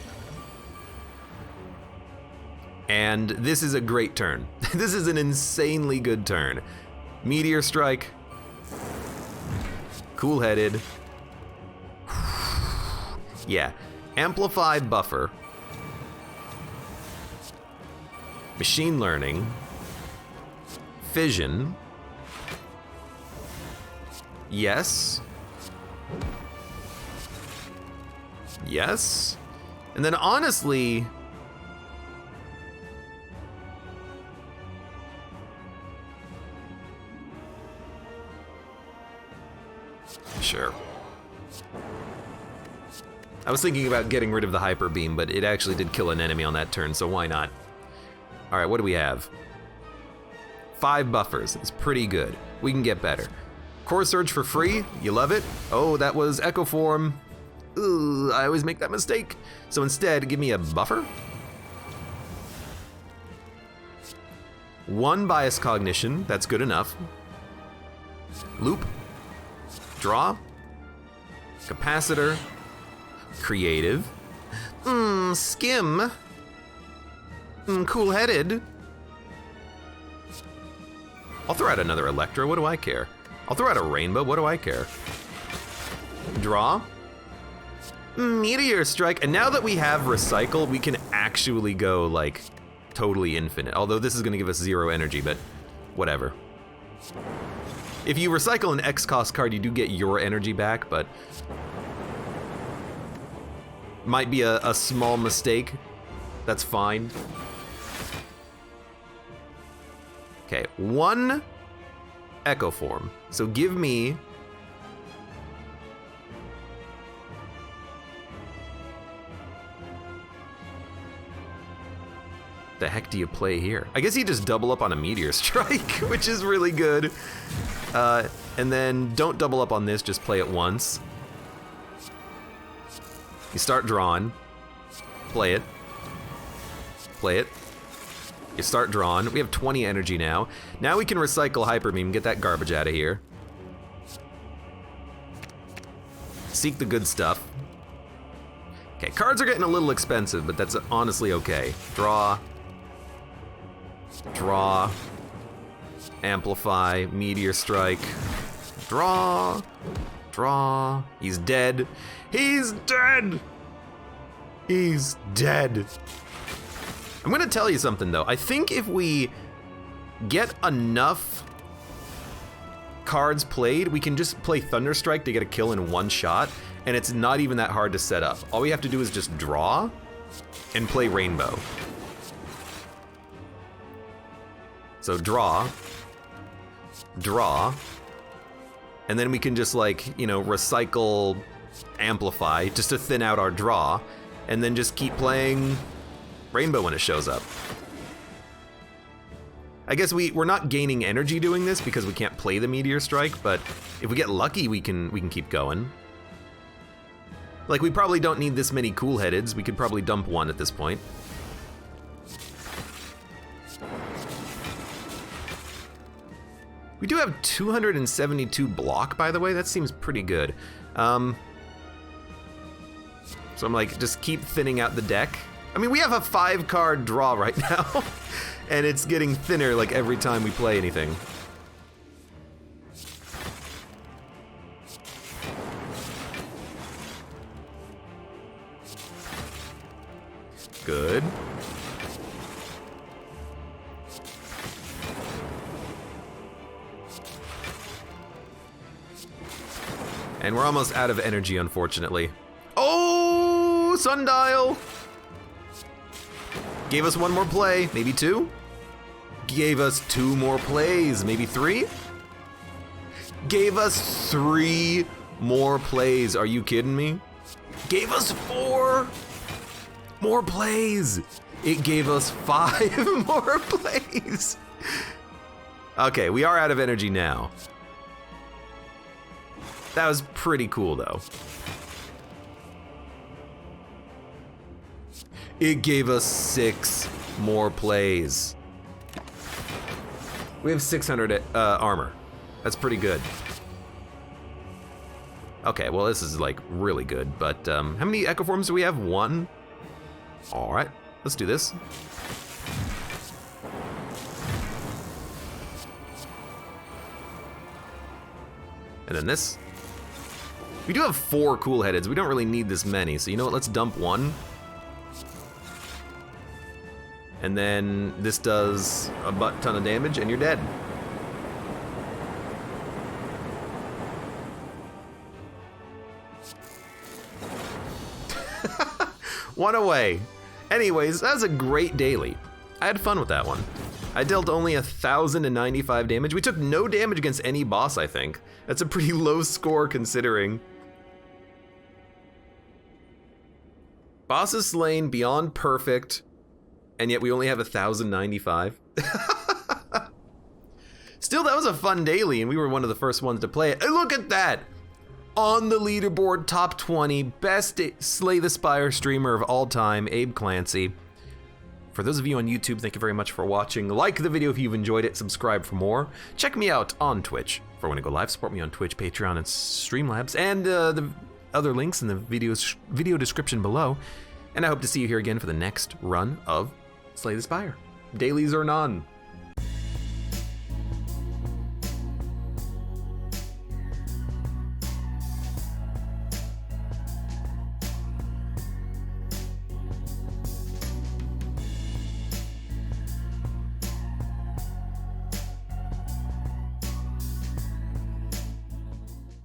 And this is a great turn. This is an insanely good turn. Meteor strike. Cool-headed. Yeah. Amplify buffer. Machine learning. Fission. Yes. Yes. And then honestly, sure. I was thinking about getting rid of the hyper beam, but it actually did kill an enemy on that turn, so why not? All right, what do we have? 5 buffers. It's pretty good. We can get better. Core Surge for free. You love it. Oh, that was Echo Form. Ugh, I always make that mistake. So instead, give me a buffer. 1 bias cognition. That's good enough. Loop. Draw. Capacitor. Creative. Skim. Cool-headed. I'll throw out another Electro, what do I care? I'll throw out a Rainbow, what do I care? Draw. Meteor strike, and now that we have Recycle, we can actually go, like, totally infinite. Although this is gonna give us 0 energy, but whatever. If you recycle an X-cost card, you do get your energy back, but might be a small mistake. That's fine. Okay, 1 Echo Form. So give me the heck do you play here? I guess you just double up on a Meteor Strike, which is really good. And then don't double up on this, just play it once. You start drawing, play it, play it. You start drawing. We have 20 energy now. Now we can recycle Hyper Beam, get that garbage out of here. Seek the good stuff. Okay, cards are getting a little expensive, but that's honestly okay. Draw. Draw. Amplify. Meteor Strike. Draw. Draw. He's dead. He's dead! He's dead. I'm gonna tell you something though. I think if we get enough cards played, we can just play Thunderstrike to get a kill in 1 shot, and it's not even that hard to set up. All we have to do is just draw and play Rainbow. So draw, draw, and then we can just like, you know, recycle, amplify just to thin out our draw, and then just keep playing Rainbow when it shows up. I guess we're not gaining energy doing this because we can't play the Meteor Strike, but if we get lucky, we can keep going. Like, we probably don't need this many cool-headeds. We could probably dump 1 at this point. We do have 272 block, by the way. That seems pretty good. So I'm like, just keep thinning out the deck. I mean, we have a 5-card draw right now, and it's getting thinner like every time we play anything. Good. And we're almost out of energy, unfortunately. Oh, Sundial! Gave us 1 more play, maybe 2. Gave us 2 more plays, maybe 3. Gave us 3 more plays, are you kidding me? Gave us 4 more plays. It gave us 5 more plays. Okay, we are out of energy now. That was pretty cool though. It gave us 6 more plays. We have 600 armor. That's pretty good. Okay, well this is like really good, but how many Echo Forms do we have? 1? All right, let's do this. And then this. We do have 4 cool headeds. We don't really need this many. So you know what? Let's dump 1. And then this does a butt ton of damage and you're dead. One away. Anyways, that was a great daily. I had fun with that one. I dealt only 1,095 damage. We took no damage against any boss, I think. That's a pretty low score considering. Bosses slain beyond perfect, and yet we only have 1,095. Still, that was a fun daily, and we were one of the first ones to play it. And look at that! On the leaderboard, top 20, best Slay the Spire streamer of all time, Abe Clancy. For those of you on YouTube, thank you very much for watching. Like the video if you've enjoyed it, subscribe for more. Check me out on Twitch for when I go live. Support me on Twitch, Patreon, and Streamlabs, and the other links in the video description below. And I hope to see you here again for the next run of Slay the Spire. Dailies or none.